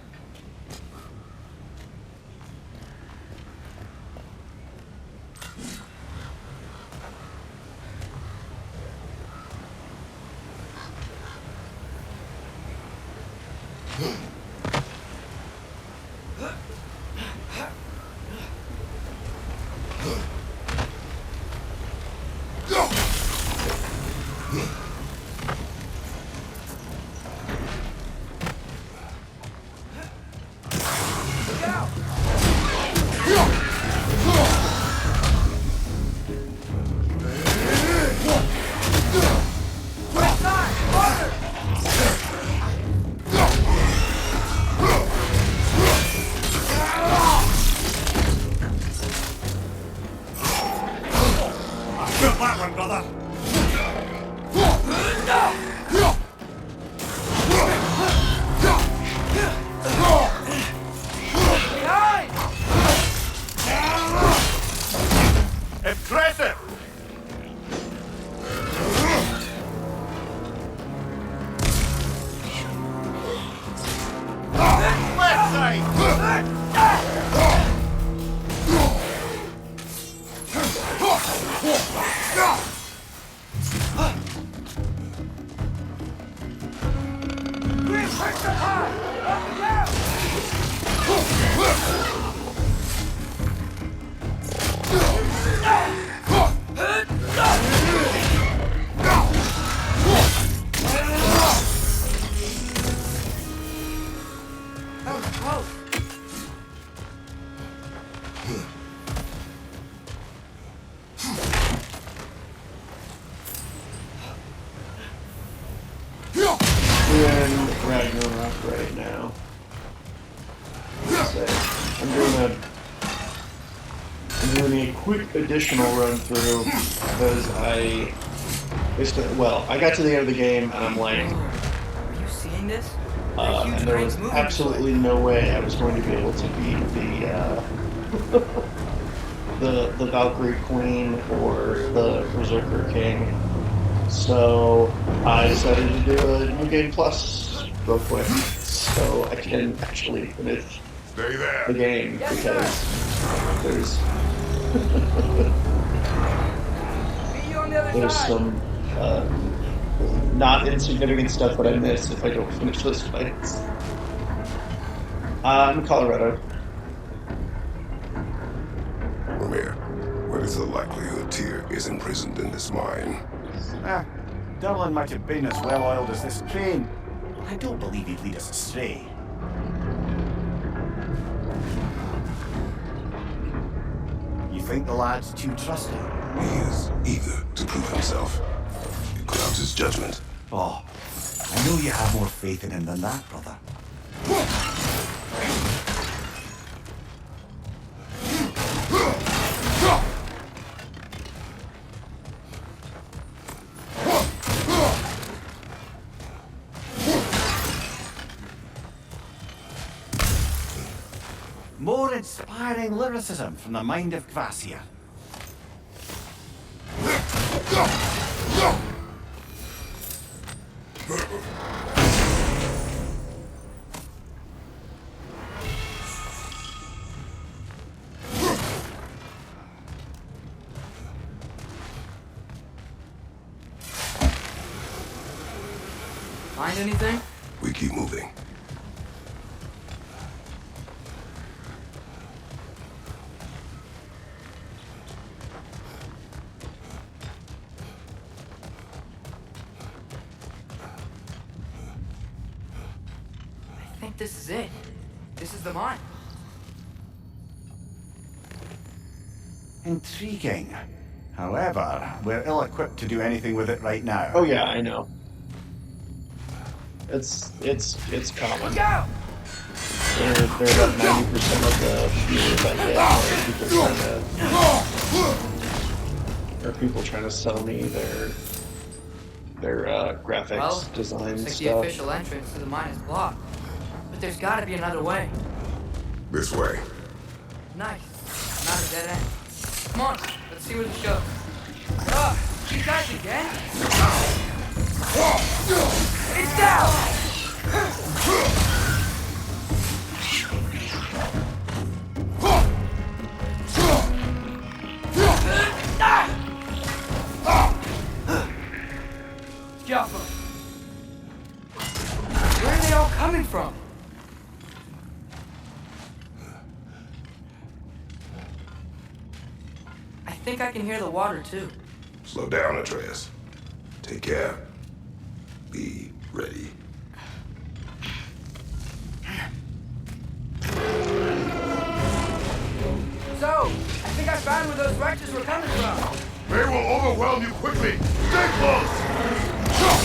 Got that one, brother. Impressive! Left side! That was close. We're in Ragnarok right now. So, I'm doing a quick additional run through because I got to the end of the game and I'm like, Are you seeing this? That huge and there crane's was moving absolutely no way I was going to be able to beat the Valkyrie Queen or the Berserker King. So I decided to do a New Game Plus real quick. so I can actually finish Stay there. the game Yes, because there's Meet you on the other there's side. some not insignificant stuff that I miss if I don't finish those fights. I'm in Colorado. Ramir, what is the likelihood Tyr is imprisoned in this mine? Ah, Dublin might have been as well-oiled as this train. I don't believe he'd lead us astray. You think the lad's too trusting? He is eager to prove himself. It clouds his judgment. Oh, I know you have more faith in him than that, brother. More inspiring lyricism from the mind of Gracia. Find anything? We keep moving. I think this is it. This is the mine. Intriguing. However, we're ill-equipped to do anything with it right now. Oh yeah, I know. It's common. Look out! They're about 90% of the viewers I get are people trying to sell me their graphics Well, design looks like the stuff. official entrance to the mine is blocked. But there's gotta be another way. This way. Nice. Not a dead end. Come on, let's see what it shows. You guys again? It's down! Jaffa. Where are they all coming from? I think I can hear the water too. Slow down, Atreus. Take care. Be ready. So, I think I found where those wretches were coming from. They will overwhelm you quickly. Stay close.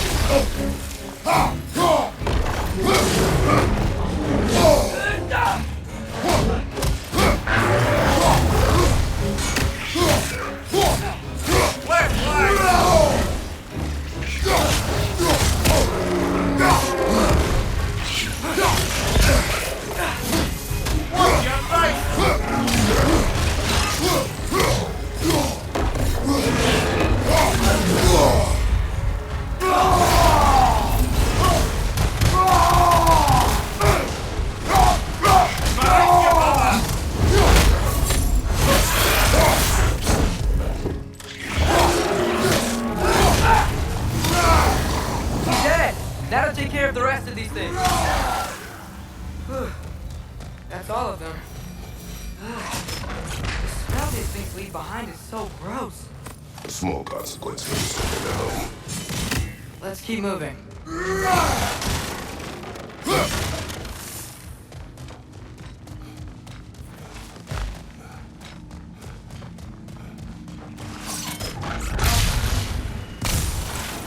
Dead! That'll take care of the rest of these things. Whew. That's all of them. The smell these things leave behind is so gross. A small consequence for sending them home. Let's keep moving.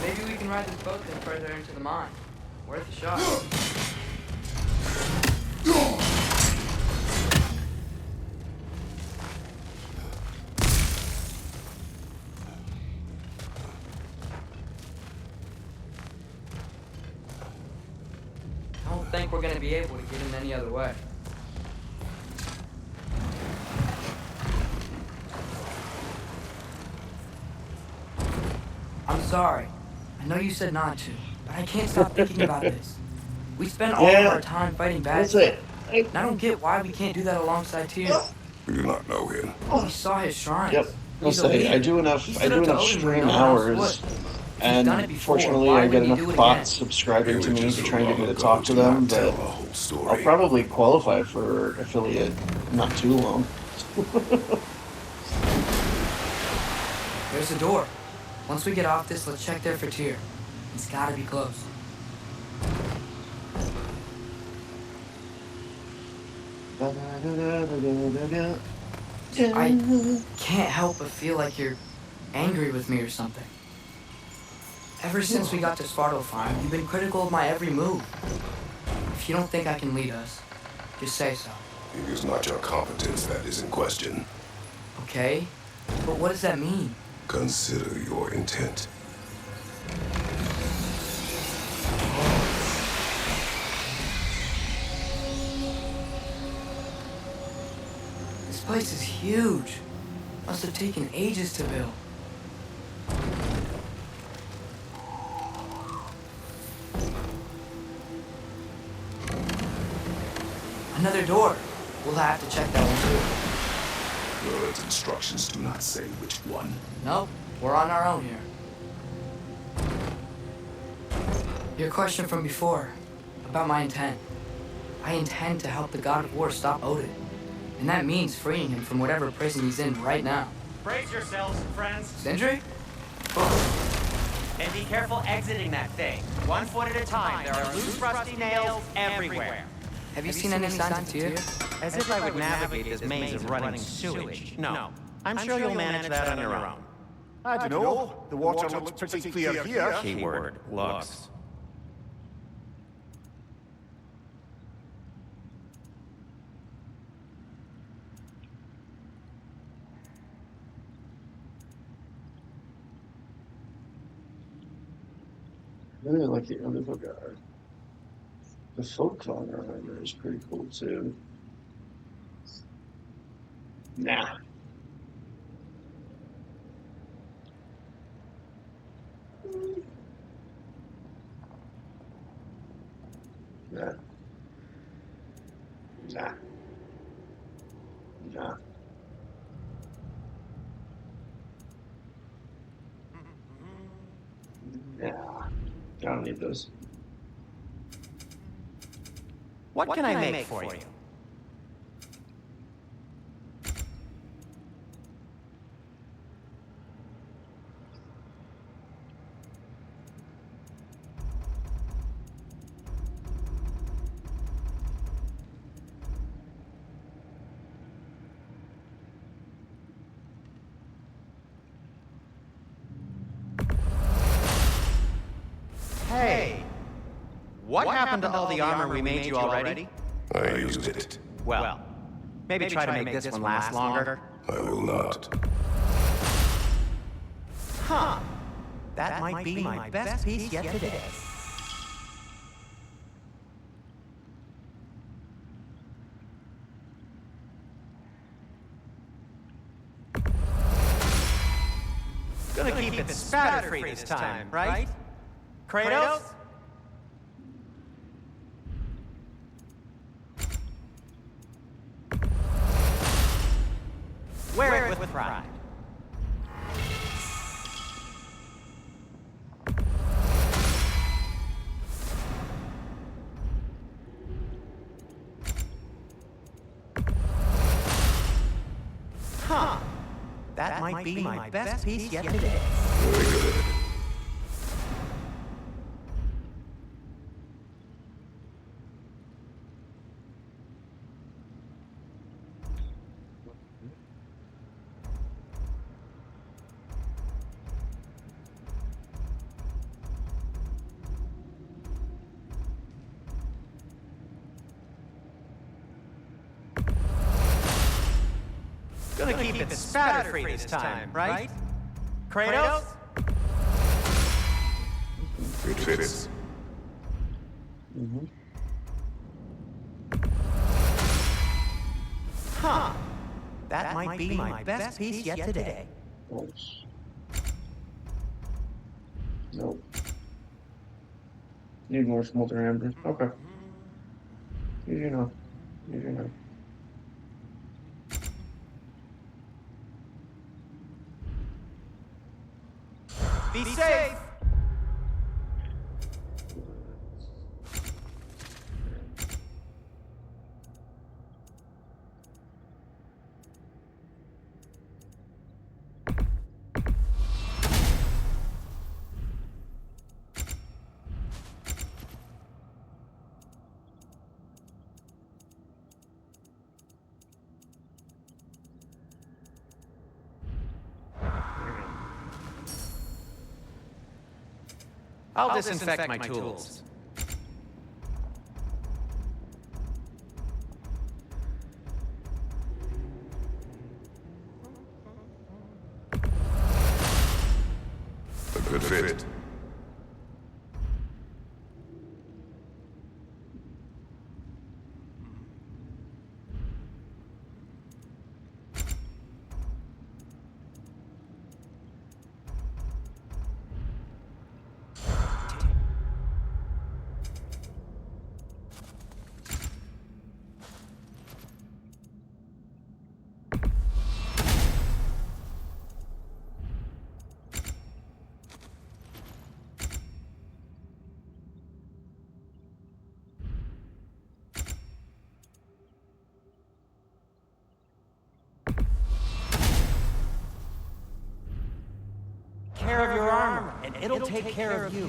Maybe we can ride this boat then further into the mine. Worth a shot. I don't think we're gonna be able to get in any other way. I'm sorry. I know you said not to, but I can't stop thinking about this. We spend all of our time fighting bad That's it. stuff. And I don't get why we can't do that alongside Tyr. We do not know him. We saw his shrines. Yep. I'll He's a say I leader. do enough. He I stood do up to enough Odin when stream no one else hours, would. If he's and done it before, fortunately, why I get wouldn't he enough do it bots again? subscribing to me Images to so try to long get to ago talk to do them not tell that the whole story. I'll probably qualify for affiliate not too long. There's a door. Once we get off this, let's check there for Tyr. He's gotta be close. I can't help but feel like you're angry with me or something. Ever since we got to Svartalfheim, you've been critical of my every move. If you don't think I can lead us, just say so. It is not your competence that is in question. Okay? But what does that mean? Consider your intent. This place is huge. Must have taken ages to build. Another door. We'll have to check that one too. Word's instructions do not say which one. Nope, we're on our own here. Your question from before, about my intent. I intend to help the God of War stop Odin. And that means freeing him from whatever prison he's in right now. Brace yourselves, friends. Sindri? And be careful exiting that thing. 1 foot at a time. There are loose, rusty nails everywhere. Have you seen any signs of Tyr? As if I would navigate this maze of running sewage. No. I'm sure you'll manage that on your own. I don't know. The water looks pretty clear here. Keyword, looks. I really like the other guard. The folk armor is pretty cool too. Nah. Nah. Nah. Nah. Nah. I don't need those. What can I make for you? Hey! What happened to all the armor we made you already? I used it. Well, maybe try to make this one last longer. I will not. Huh. That might be my best piece yet today. Gonna keep it spatter-free this time, right? Kratos? Wear it with pride. Huh. That might be my best piece yet today. Very good. Gonna keep it spatter-free this time, right? Kratos? It fits. Huh. That might be my best piece yet today. Oops. Nope. Need more smolder amber. Okay. You know. You know. Be safe! I'll disinfect my tools. A good fit. Care of your armor, and it'll take care of you.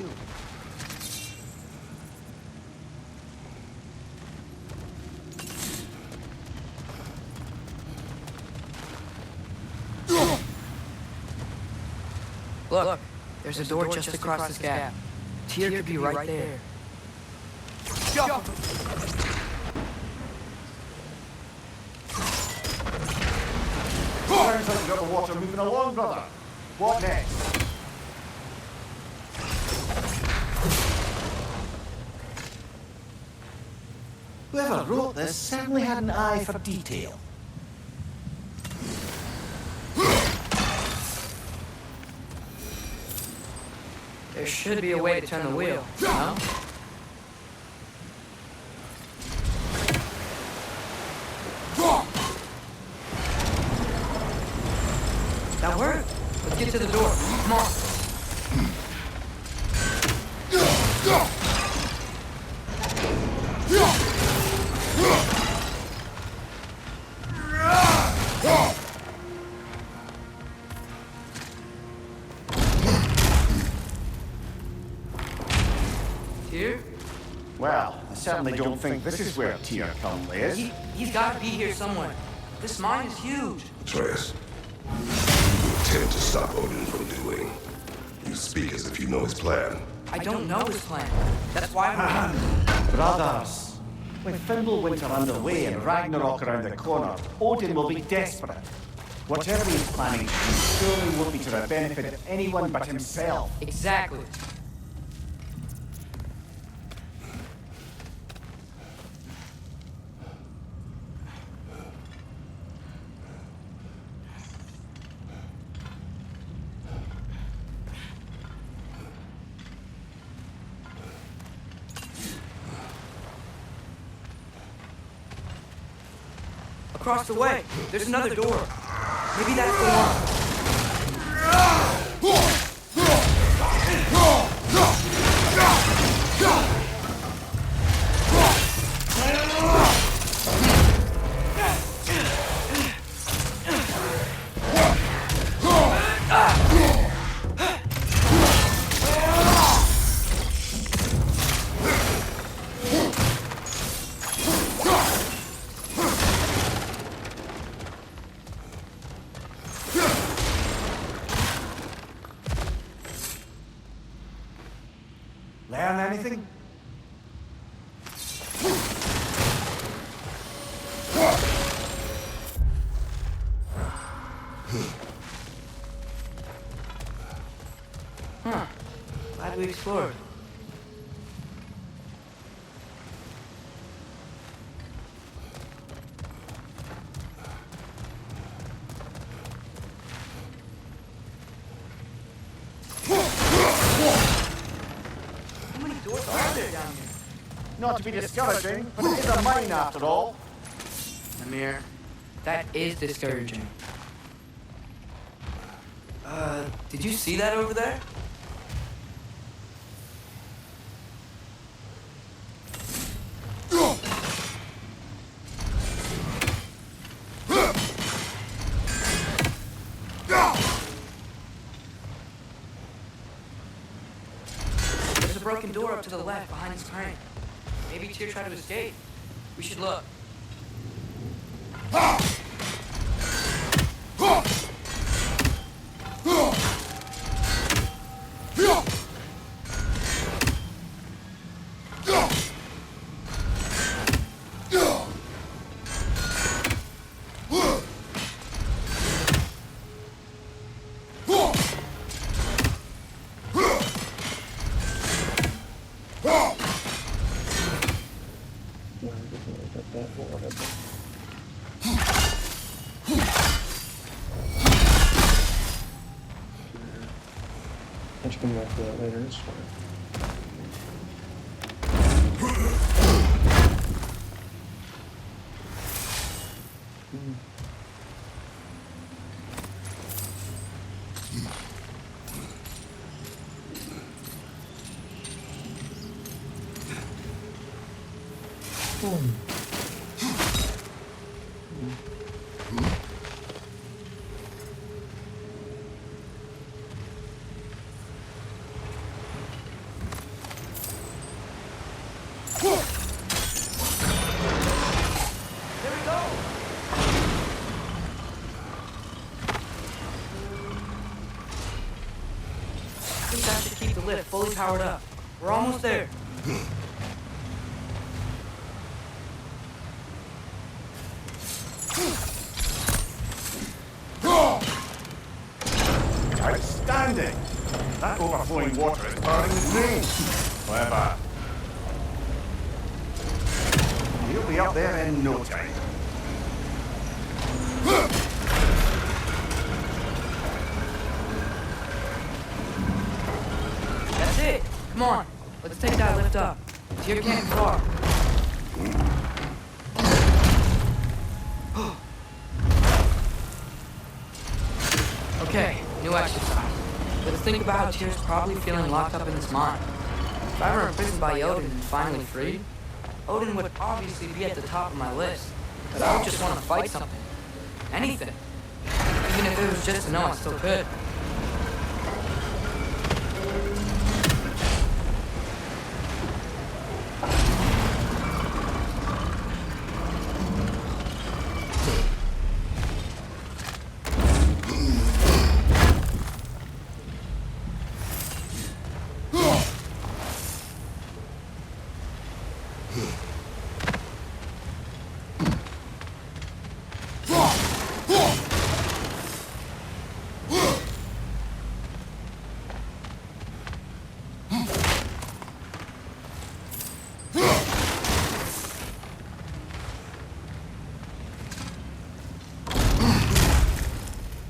Look, there's a door just across this gap. Tyr could be right there. Sounds like you got the water moving along, brother. What next? Whoever wrote this certainly had an eye for detail. There should be a way to turn the wheel, no? That worked. Let's get to the door. Come on. Tyr? Well, I certainly don't think this is where Tyr currently is. He's got to be here somewhere. This mine is huge. Atreus, you intend to stop Odin from doing. You speak as if you know his plan. I don't know his plan. That's why I'm Brothers, with Fimbulwinter underway and Ragnarok around the corner, Odin will be desperate. Whatever he's planning to do surely won't be to the benefit of anyone but himself. Exactly. Across the way, there's another door. Maybe that's the one. Learn anything? Huh. Glad we explored. How many doors are there down here? Not to be discouraging, but it is a mine after all. Amir, that is discouraging. Did you see that over there? There's a broken door up to the left behind this crane. Maybe Tyr tried to escape. We should look. I should come back to that later, it's fine. I think that should keep the lift fully powered up. We're almost there. Outstanding! That overflowing water is burning the drain. Clever. He'll be up there in no time. That's it. Come on. Let's take that lift up. Tyr can't far. Okay, new exercise. Let's think about how Tyr's probably feeling locked up in this mine. If I were imprisoned by Odin and finally freed, Odin would obviously be at the top of my list. But I would just want to fight something. Anything. Even if it was just to know I still could.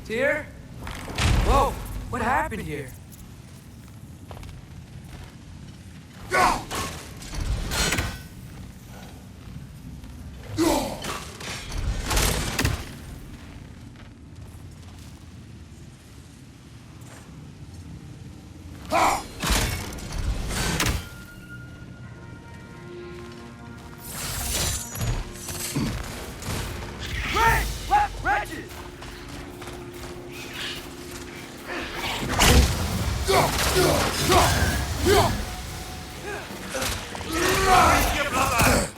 Tyr? Whoa, what happened here? Wretches! Behind you, mother!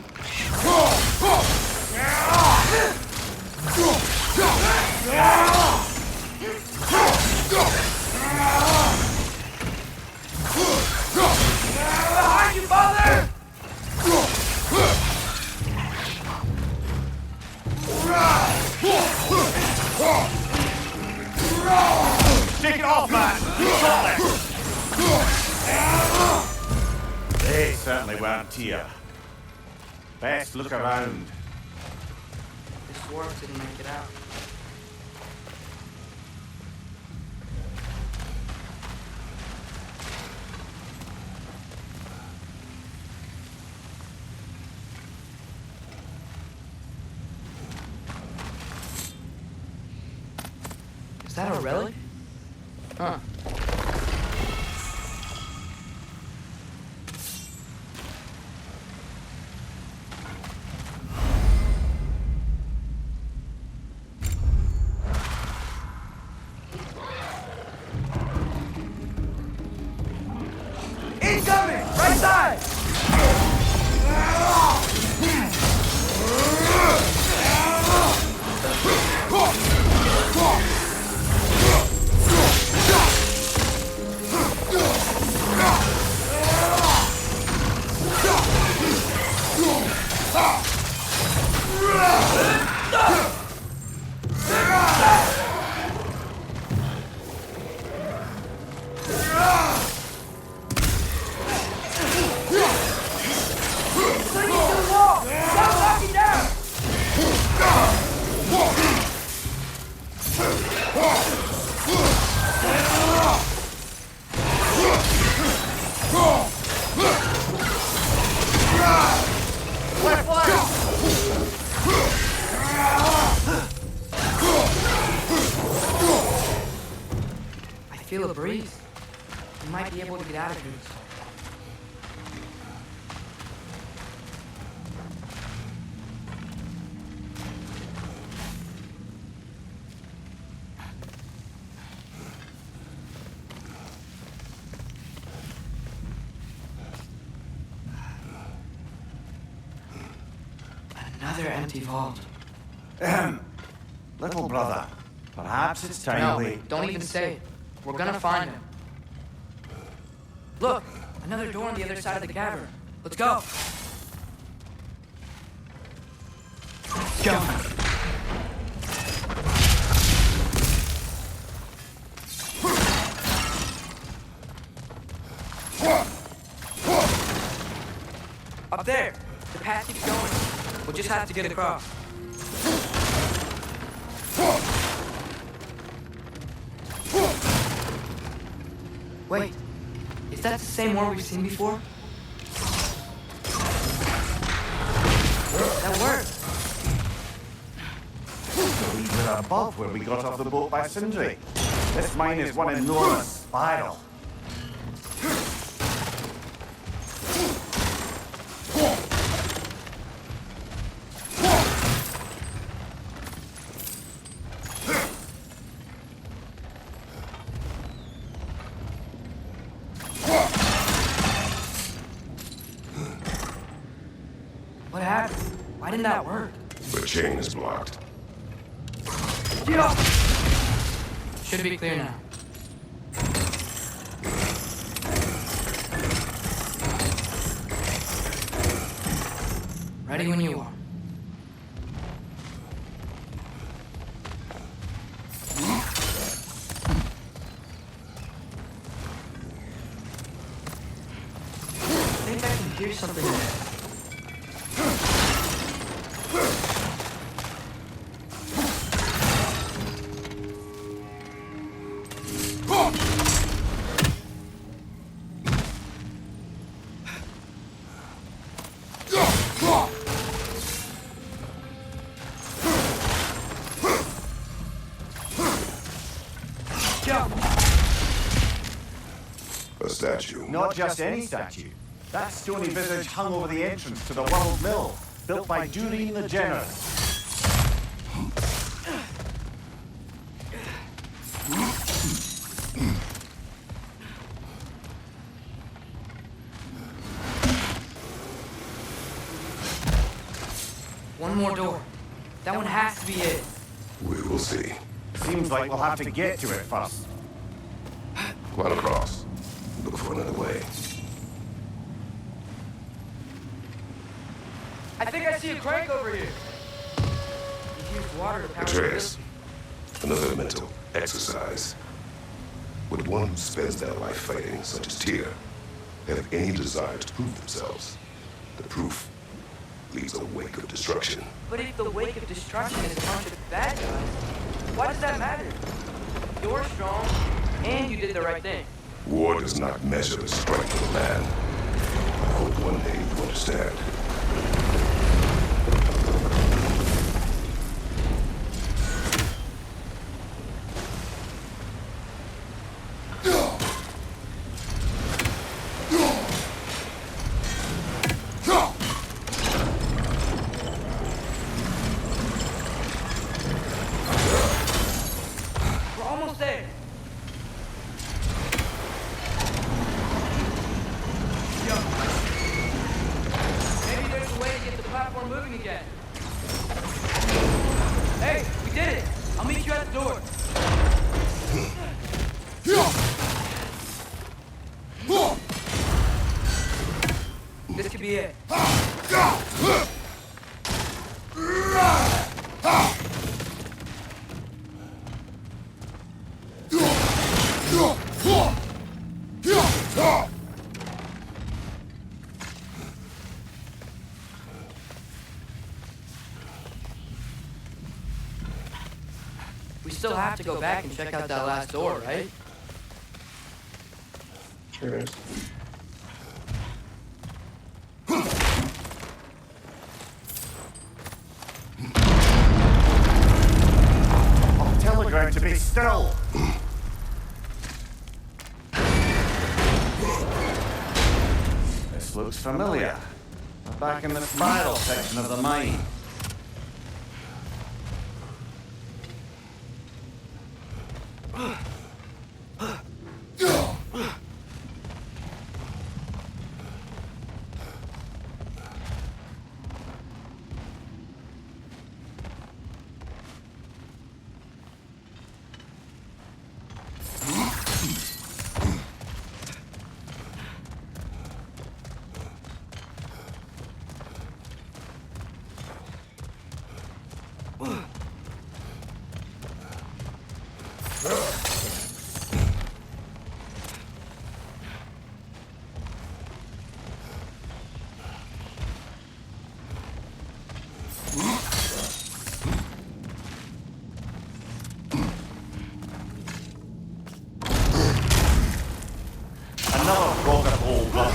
Take it off, man! They certainly weren't Tyr. Best look around. This dwarf didn't make it out. Is that a relic? Huh. Incoming! Right side! I feel a breeze. We might be able to get out of here. Another empty vault. Little brother, perhaps it's time No, we... don't even say it. We're gonna find him. Look, another door on the other side of the cavern. Let's go. Go. Up there. The path keeps going. We'll just have to get across. Wait, is that the same one we've seen before? That worked. We're above where we got off the boat by Sindri. This mine is one enormous spiral. What happened? Why didn't that work? The chain is blocked. Get up! Should be clear now. Ready when you are. I think I can hear something there. A statue. Not just any statue. That stony visage hung over the entrance to the World Mill, built by Dureen the Generous. One more door. That one has to be it. We will see. Seems like we'll have to get to it first. Climb across. Look for another way. I think I see a crank over here. He's used water to power Atreus, another mental exercise. Would one who spends their life fighting, such as Tyr, have any desire to prove themselves? The proof leaves a wake of destruction. But if the wake of destruction is a bunch of bad guys, why does that matter? You're strong, and you did the right thing. War does not measure the strength of a man. I hope one day you understand. I'll meet you at the door. This could be it. We still have to go back and check out that last door, right? Sure is. I'll tell the ground to be still. This looks familiar. We're back in the spiral section of the mine. Another broken old block.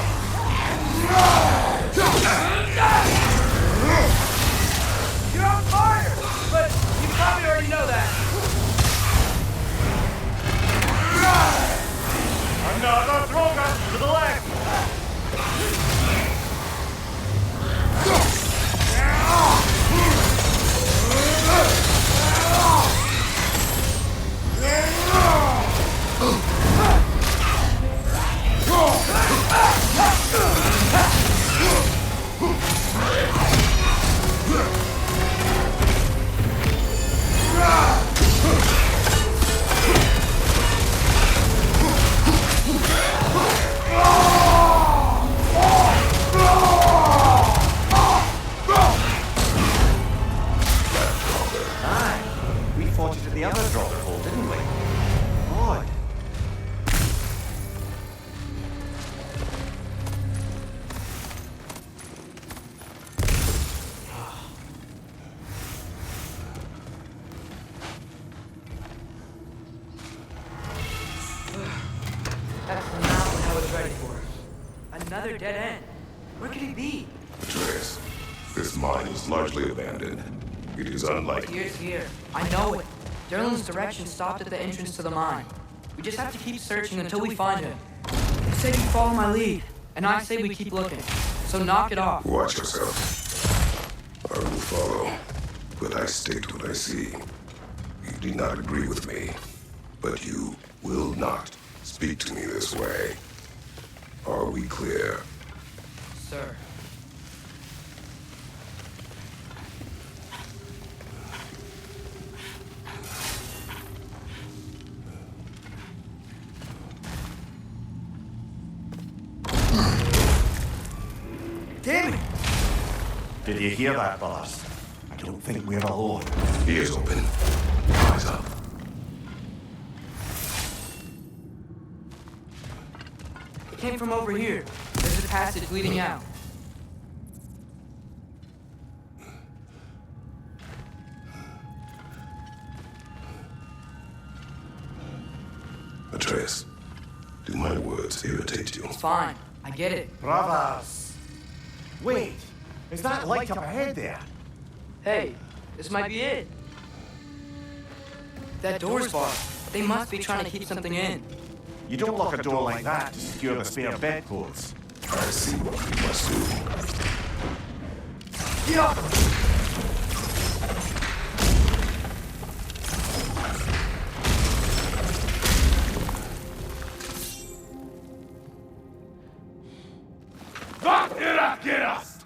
You're on fire! But you probably already know that. Another Droga to the left! Aye, we fought it at the other Droga hole, didn't we? Odd. That's not what I was ready for. Another dead end. Where could he be? Atreus, this mine is largely abandoned. It is unlike... Here's here. I know it. Derlin's direction stopped at the entrance to the mine. We just have to keep searching until we find him. They said you follow my lead, and I say we keep looking. So knock it off. Watch yourself. I will follow, but I stick to what I see. You do not agree with me, but you will not speak to me this way. Are we clear? Sir. Damn it! Did you hear that, boss? I don't think we're alone. Ears open. Eyes up. It came from over here. There's a passage leading out. Atreus, do my words irritate you? It's fine. I get it. Brothers! Wait! Is that light up ahead there? Hey, this might be it. That door's barred. They must be trying to keep something in. You don't lock a door like that to secure the spare bedclothes. I see what we must do. Yeah. Get us!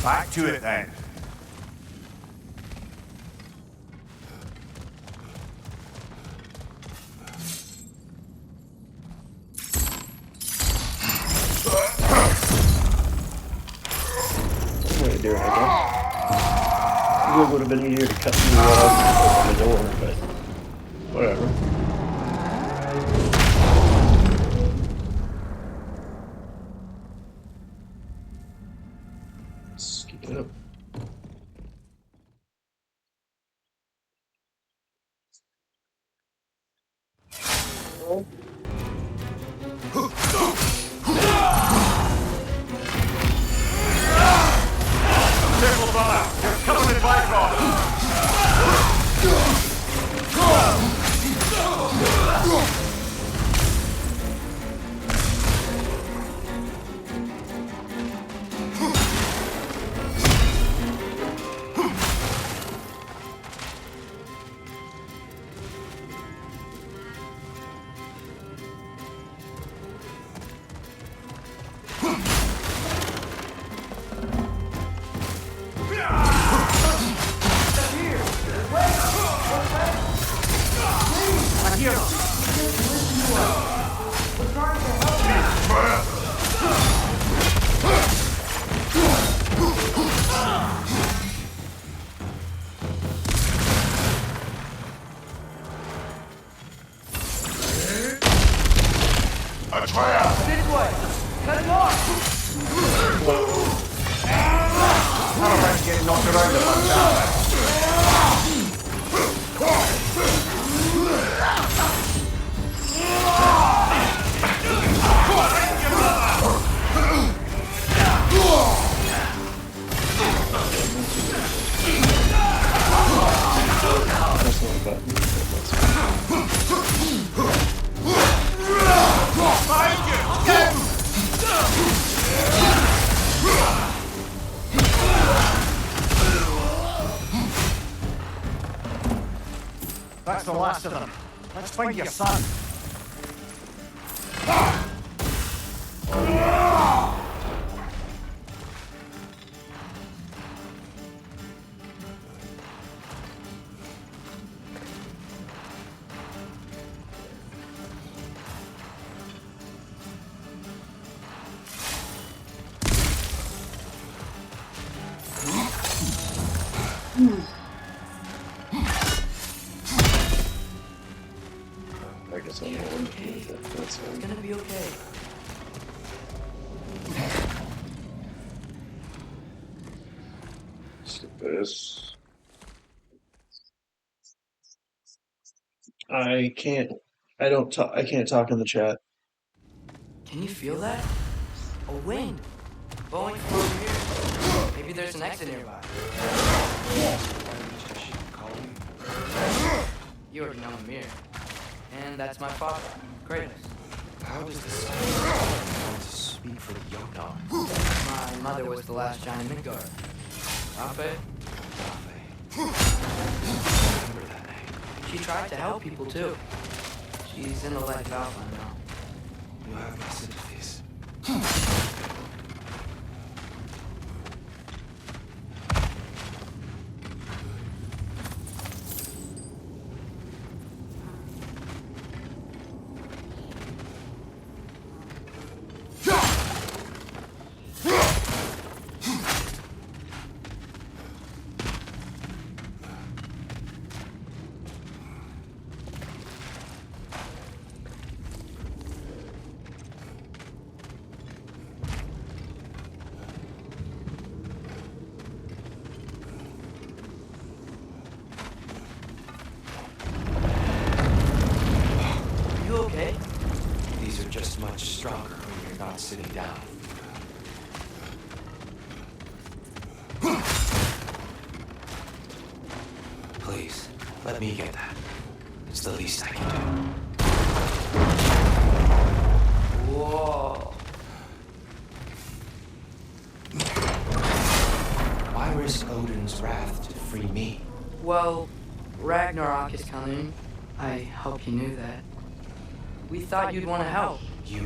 Back to it then. Way to do it, I guess. It would have been easier to cut through the door, but whatever. Let's keep it up. Careful, brother! You're covered in Bifrost! A trap! This way! Cut it off! How about getting knocked around a bunch, aren't they? That's not a button. That's That's the last of them. Let's find your son. I guess I'm going to do that. That's It's fine. gonna be okay. Skip this. I can't. I don't talk. I can't talk in the chat. Can you feel that? A wind. Blowing from over here. Maybe there's an exit nearby. You already know Amir. And that's my father, Kratos. How does the sun to speak for Yona? My mother was the last giant Midgard. Rafe? Remember that name. She tried to help people too. She's in the life outline now. You have my sympathies. You okay? These are just much stronger when you're not sitting down. Please, let me get that. It's the least I can do. Whoa. Why risk Odin's wrath to free me? Well, Ragnarok is coming. I hope you knew that. We thought you'd want to help. You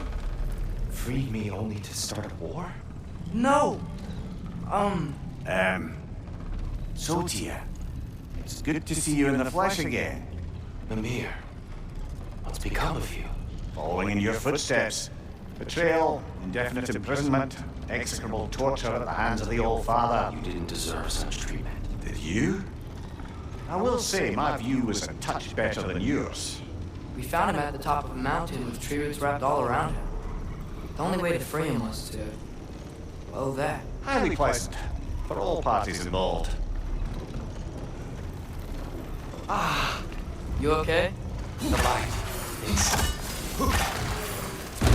freed me only to start a war? No! So, Tia, it's good to see you in the flesh again. Mimir, what's become of you? Following in your footsteps. Betrayal, indefinite imprisonment, execrable torture at the hands of the Old Father. You didn't deserve such treatment. Did you? I will say my view was a touch better than yours. We found him at the top of a mountain with tree roots wrapped all around him. The only way to free him was to... well, that. Highly pleasant for all parties involved. You okay? The light. It's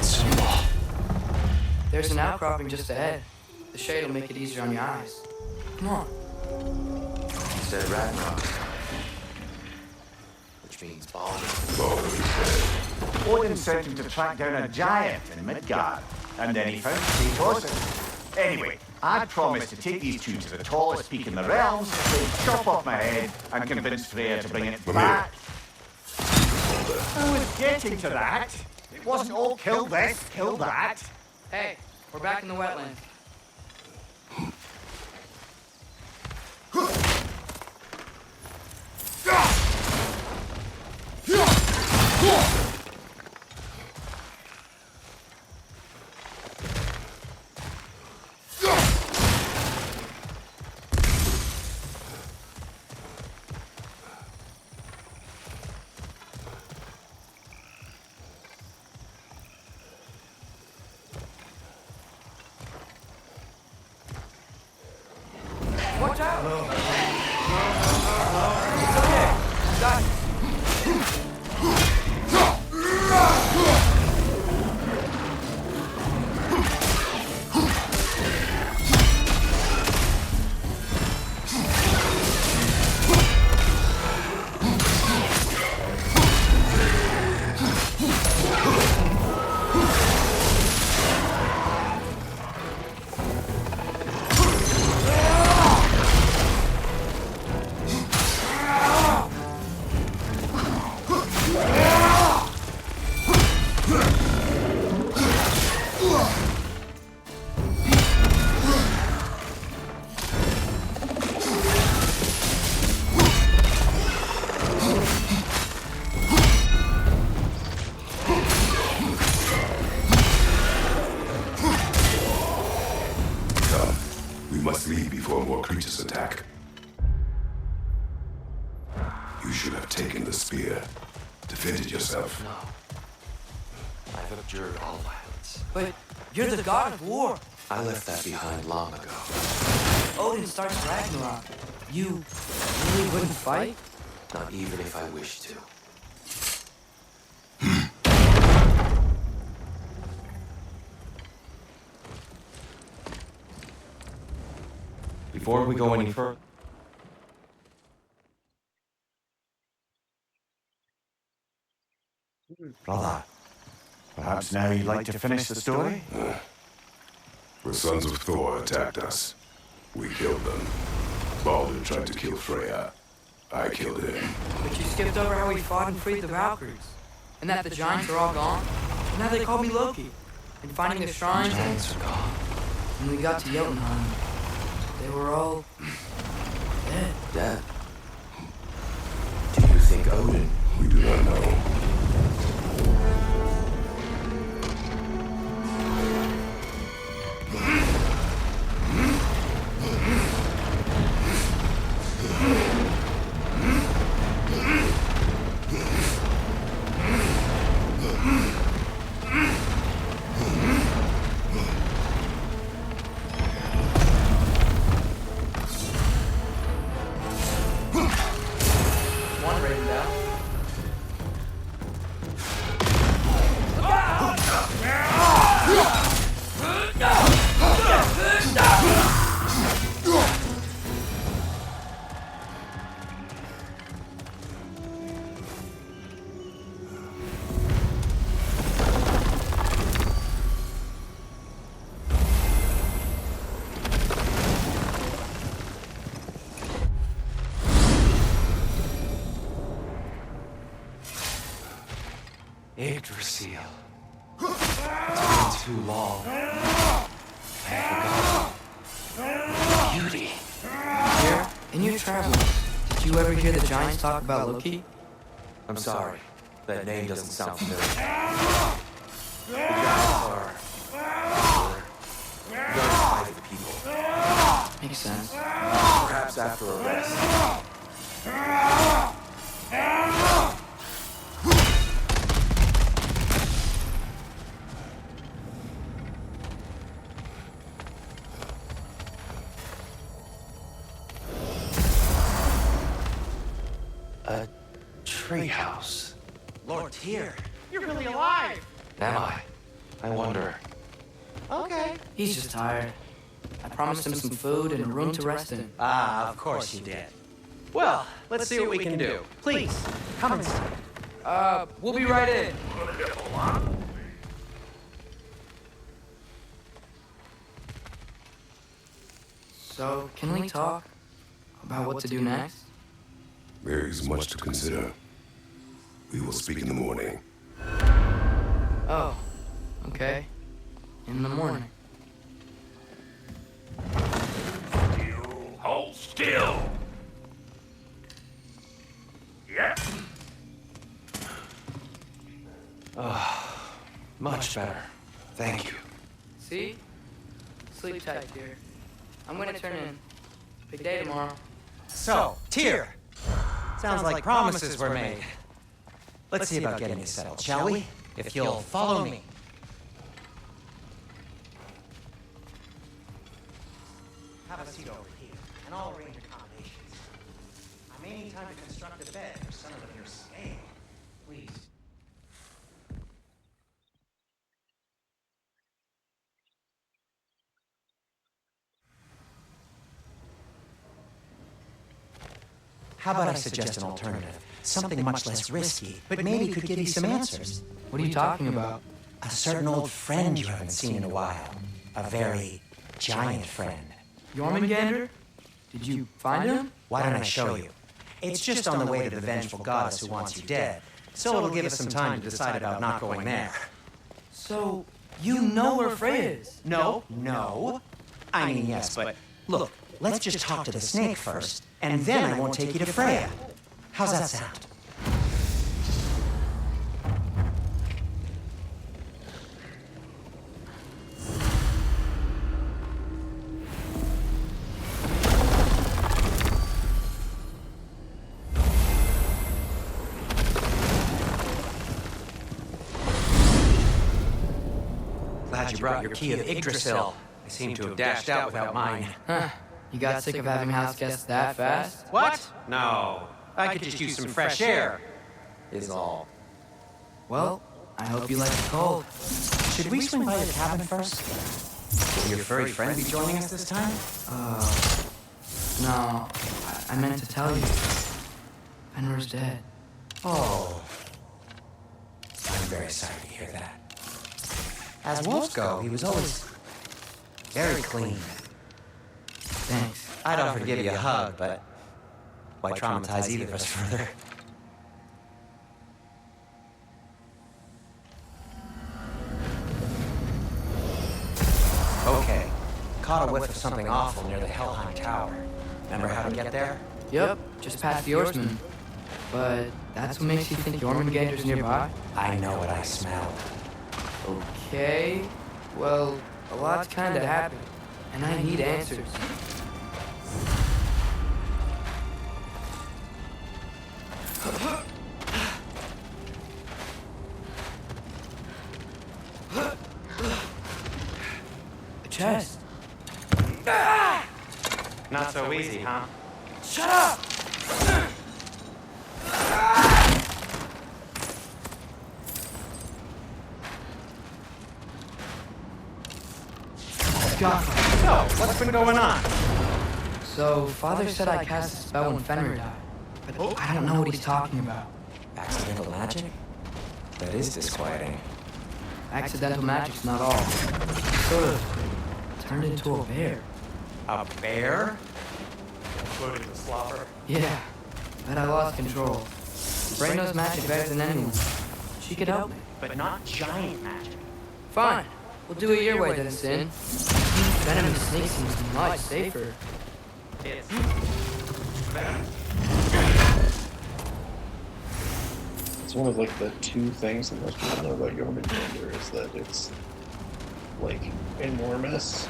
small. There's an outcropping just ahead. The shade will make it easier on your eyes. Come on. He said Ragnarok. Which means Baldur. Odin sent him to track down a giant in Midgard, and then he found three horses. Anyway, I promised to take these two to the tallest peak in the realms, then chop off my head and convince Freya to bring it back. I was getting to that. It wasn't all kill this, kill that. Hey, we're back in the wetlands. Watch out! It's okay. Got it. before more creatures attack. You should have taken the spear, defended yourself. No. I've abjured all violence. But you're the god of war. I left that behind long ago. Odin starts Ragnarok. You really wouldn't fight? Not even if I wished to. Before we go any further... Brother, perhaps now you'd like to finish the story? The sons of Thor attacked us. We killed them. Baldur tried to kill Freya. I killed him. But you skipped over how we fought and freed the Valkyries. And that the giants are all gone. And now they call me Loki. And finding the shrines... Giants are gone. When we got to Jotunheim, they were all... dead. Dead? Do you think Odin? We do not know. One written down. Yggdrasil. It's been too long. I forgot. beauty. Here, in your travels, did you ever hear the giants talk about Loki? I'm sorry. That name doesn't sound familiar. The giants are very private people. Makes sense. Perhaps after a rest. A treehouse. Lord Tyr, you're really alive! Am I? I wonder. Okay. He's just tired. I promised him some food and a room to rest in. Ah, of course you did. Well, let's see what we can do. Please, come inside. We'll be right in. So, can we talk about what to do next? There is much to consider. We will speak in the morning. Oh, okay. In the morning. Hold still. Yeah. Much better. Thank you. See? Sleep tight, dear. I'm gonna turn in. Big day tomorrow. So, Tyr. Sounds like promises were made. Let's see about getting you settled, shall we? If you'll follow me. Have a seat over here, and I'll arrange accommodations. I may need time to construct a bed for someone of your scale. Please. How about I suggest an alternative? Something much less risky, but maybe could give you some answers. What are you talking about? A certain old friend you haven't seen in a while. A very giant friend. Jormungandr? Did you find him? Why don't I show you? It's just on the way to the vengeful goddess who wants you dead, so it'll give us some time to decide about not going there. So, you know where Freya is? No. I mean, yes, but look, let's just talk to the snake first, and then I won't take you to Freya. How's that sound? Glad you brought your key of Yggdrasil. I seem to have dashed out without mine. Huh. You got sick of having house guests that fast? What? No. I could just use some fresh air, is all. Well, I hope you like the cold. Should we swing by the cabin first? Will your furry friend be joining us this time? No. I meant to tell you. Fenrir's dead. Oh. I'm very sorry to hear that. As wolves go, he was always very clean. Thanks. I'd offer to give you a hug, but why traumatize either of us further? Okay. Caught a whiff of something awful near the Helheim Tower. Remember how to get there? Yep, just past the Oarsman. But that's what makes you think Jormungandr's nearby? I know what I smell. Okay. Well, a lot's kinda happened, and I need answers. A chest. Not so easy, huh? Shut up! God. So, what's been going on? So, Father said I cast a spell when Fenrir died, but I don't know what he's talking about. Accidental magic? That is disquieting. Accidental magic's not all. Sort of turned into a bear. A bear? Including the slobber? Yeah, but I lost control. Bray knows magic better than anyone. She could help me. But not giant magic. Fine, we'll do it your way then, Sin. Venomous snake seems much safer. It's... It's one of like the two things that most people know about Jormungandr is that it's like enormous.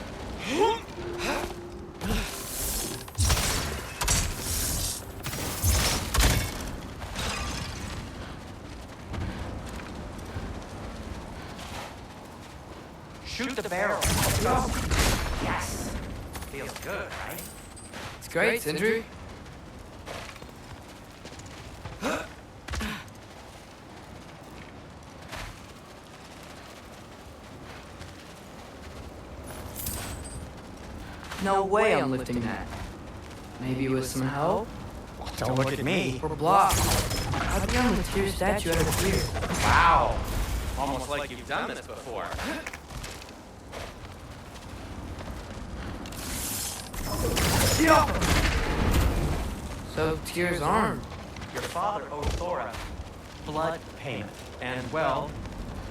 Shoot the barrel. Yes. Feels good, right? It's great, Sindri. No way I'm lifting that. Maybe with some help? Don't look at me. Or block. I'd be on the Tyr statue out of here. Wow. Almost like you've done this before. So Tyr's armed. Your father owed Thor a blood payment. And, well,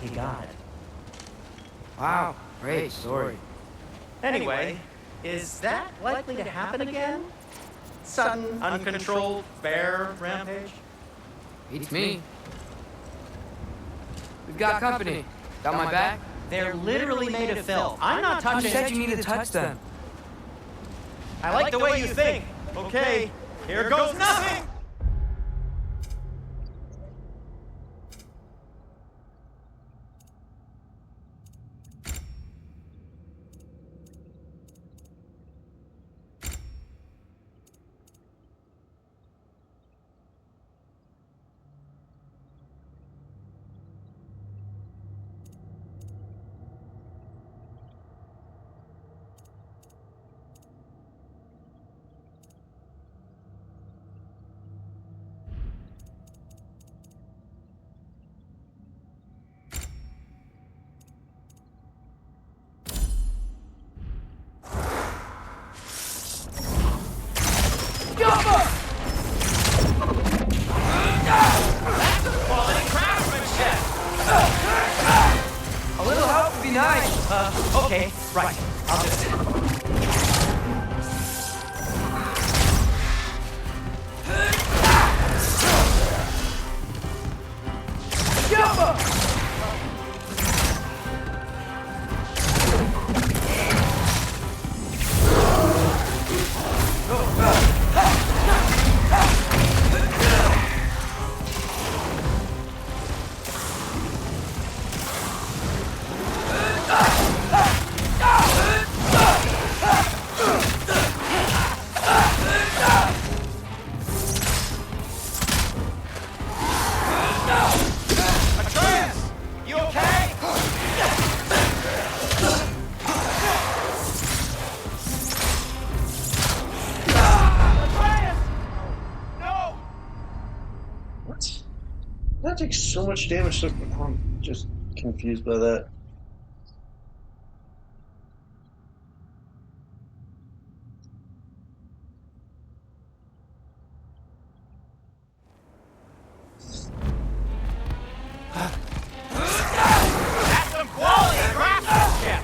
he got it. Wow, great story. Anyway, is that likely to happen again? Sudden, uncontrolled bear rampage? Beats me. We've got company. Got my back? They're literally made of filth. I'm not You touching said it. you need to touch them. I like the way you think. Okay, here goes nothing! A little help would be nice. Okay, right. I'll just... Atreus! You okay? Atreus! No! What? That takes so much damage. I'm just confused by that. That's some quality craftsmanship!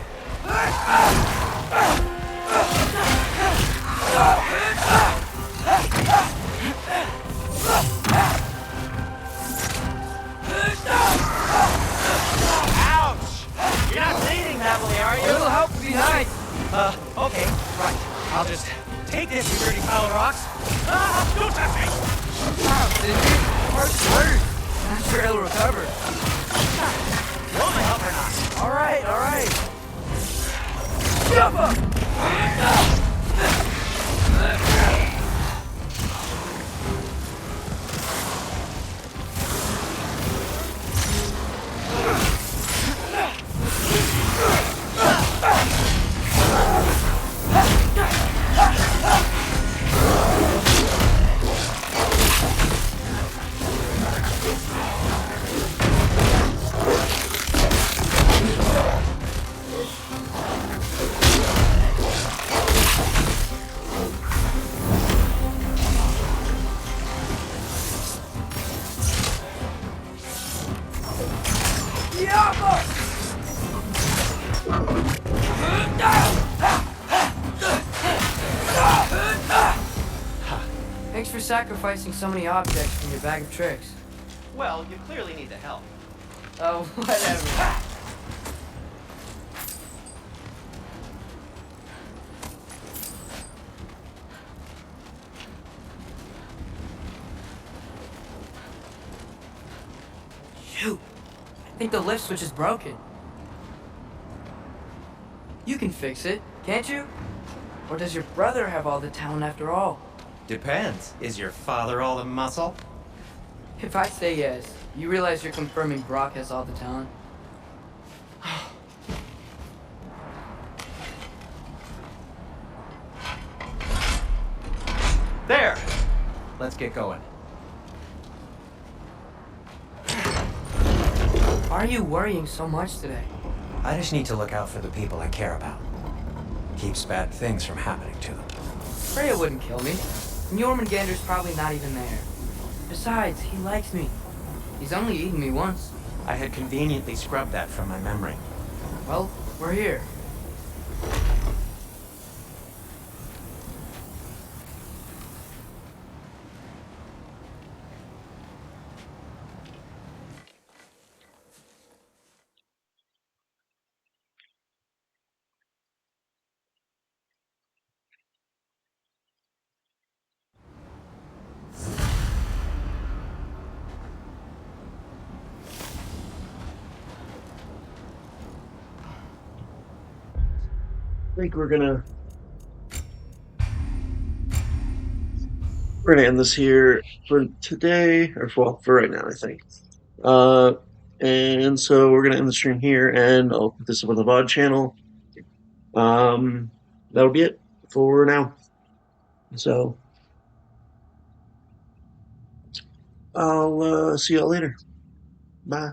Ouch! You're not bleeding heavily, are A you? little help would be nice. Okay, right. I'll just take this, you dirty pile of rocks. Don't touch me! Wow, Sindri. Harsh words. Not sure he'll recover. You want my help or not? All right, all right. Thanks for sacrificing so many objects from your bag of tricks. Well, you clearly need the help. Oh, whatever. Shoot. I think the lift switch is broken. You can fix it, can't you? Or does your brother have all the talent after all? Depends. Is your father all the muscle? If I say yes, you realize you're confirming Brock has all the talent? There! Let's get going. Why are you worrying so much today? I just need to look out for the people I care about. Keeps bad things from happening to them. Freya wouldn't kill me. And Jormungandr's probably not even there. Besides, he likes me. He's only eaten me once. I had conveniently scrubbed that from my memory. Well, we're here. I think we're gonna end this here for today, or well, for right now, I think. Uh, and so we're gonna end the stream here, and I'll put this up on the VOD channel. That'll be it for now. So I'll see y'all later. Bye.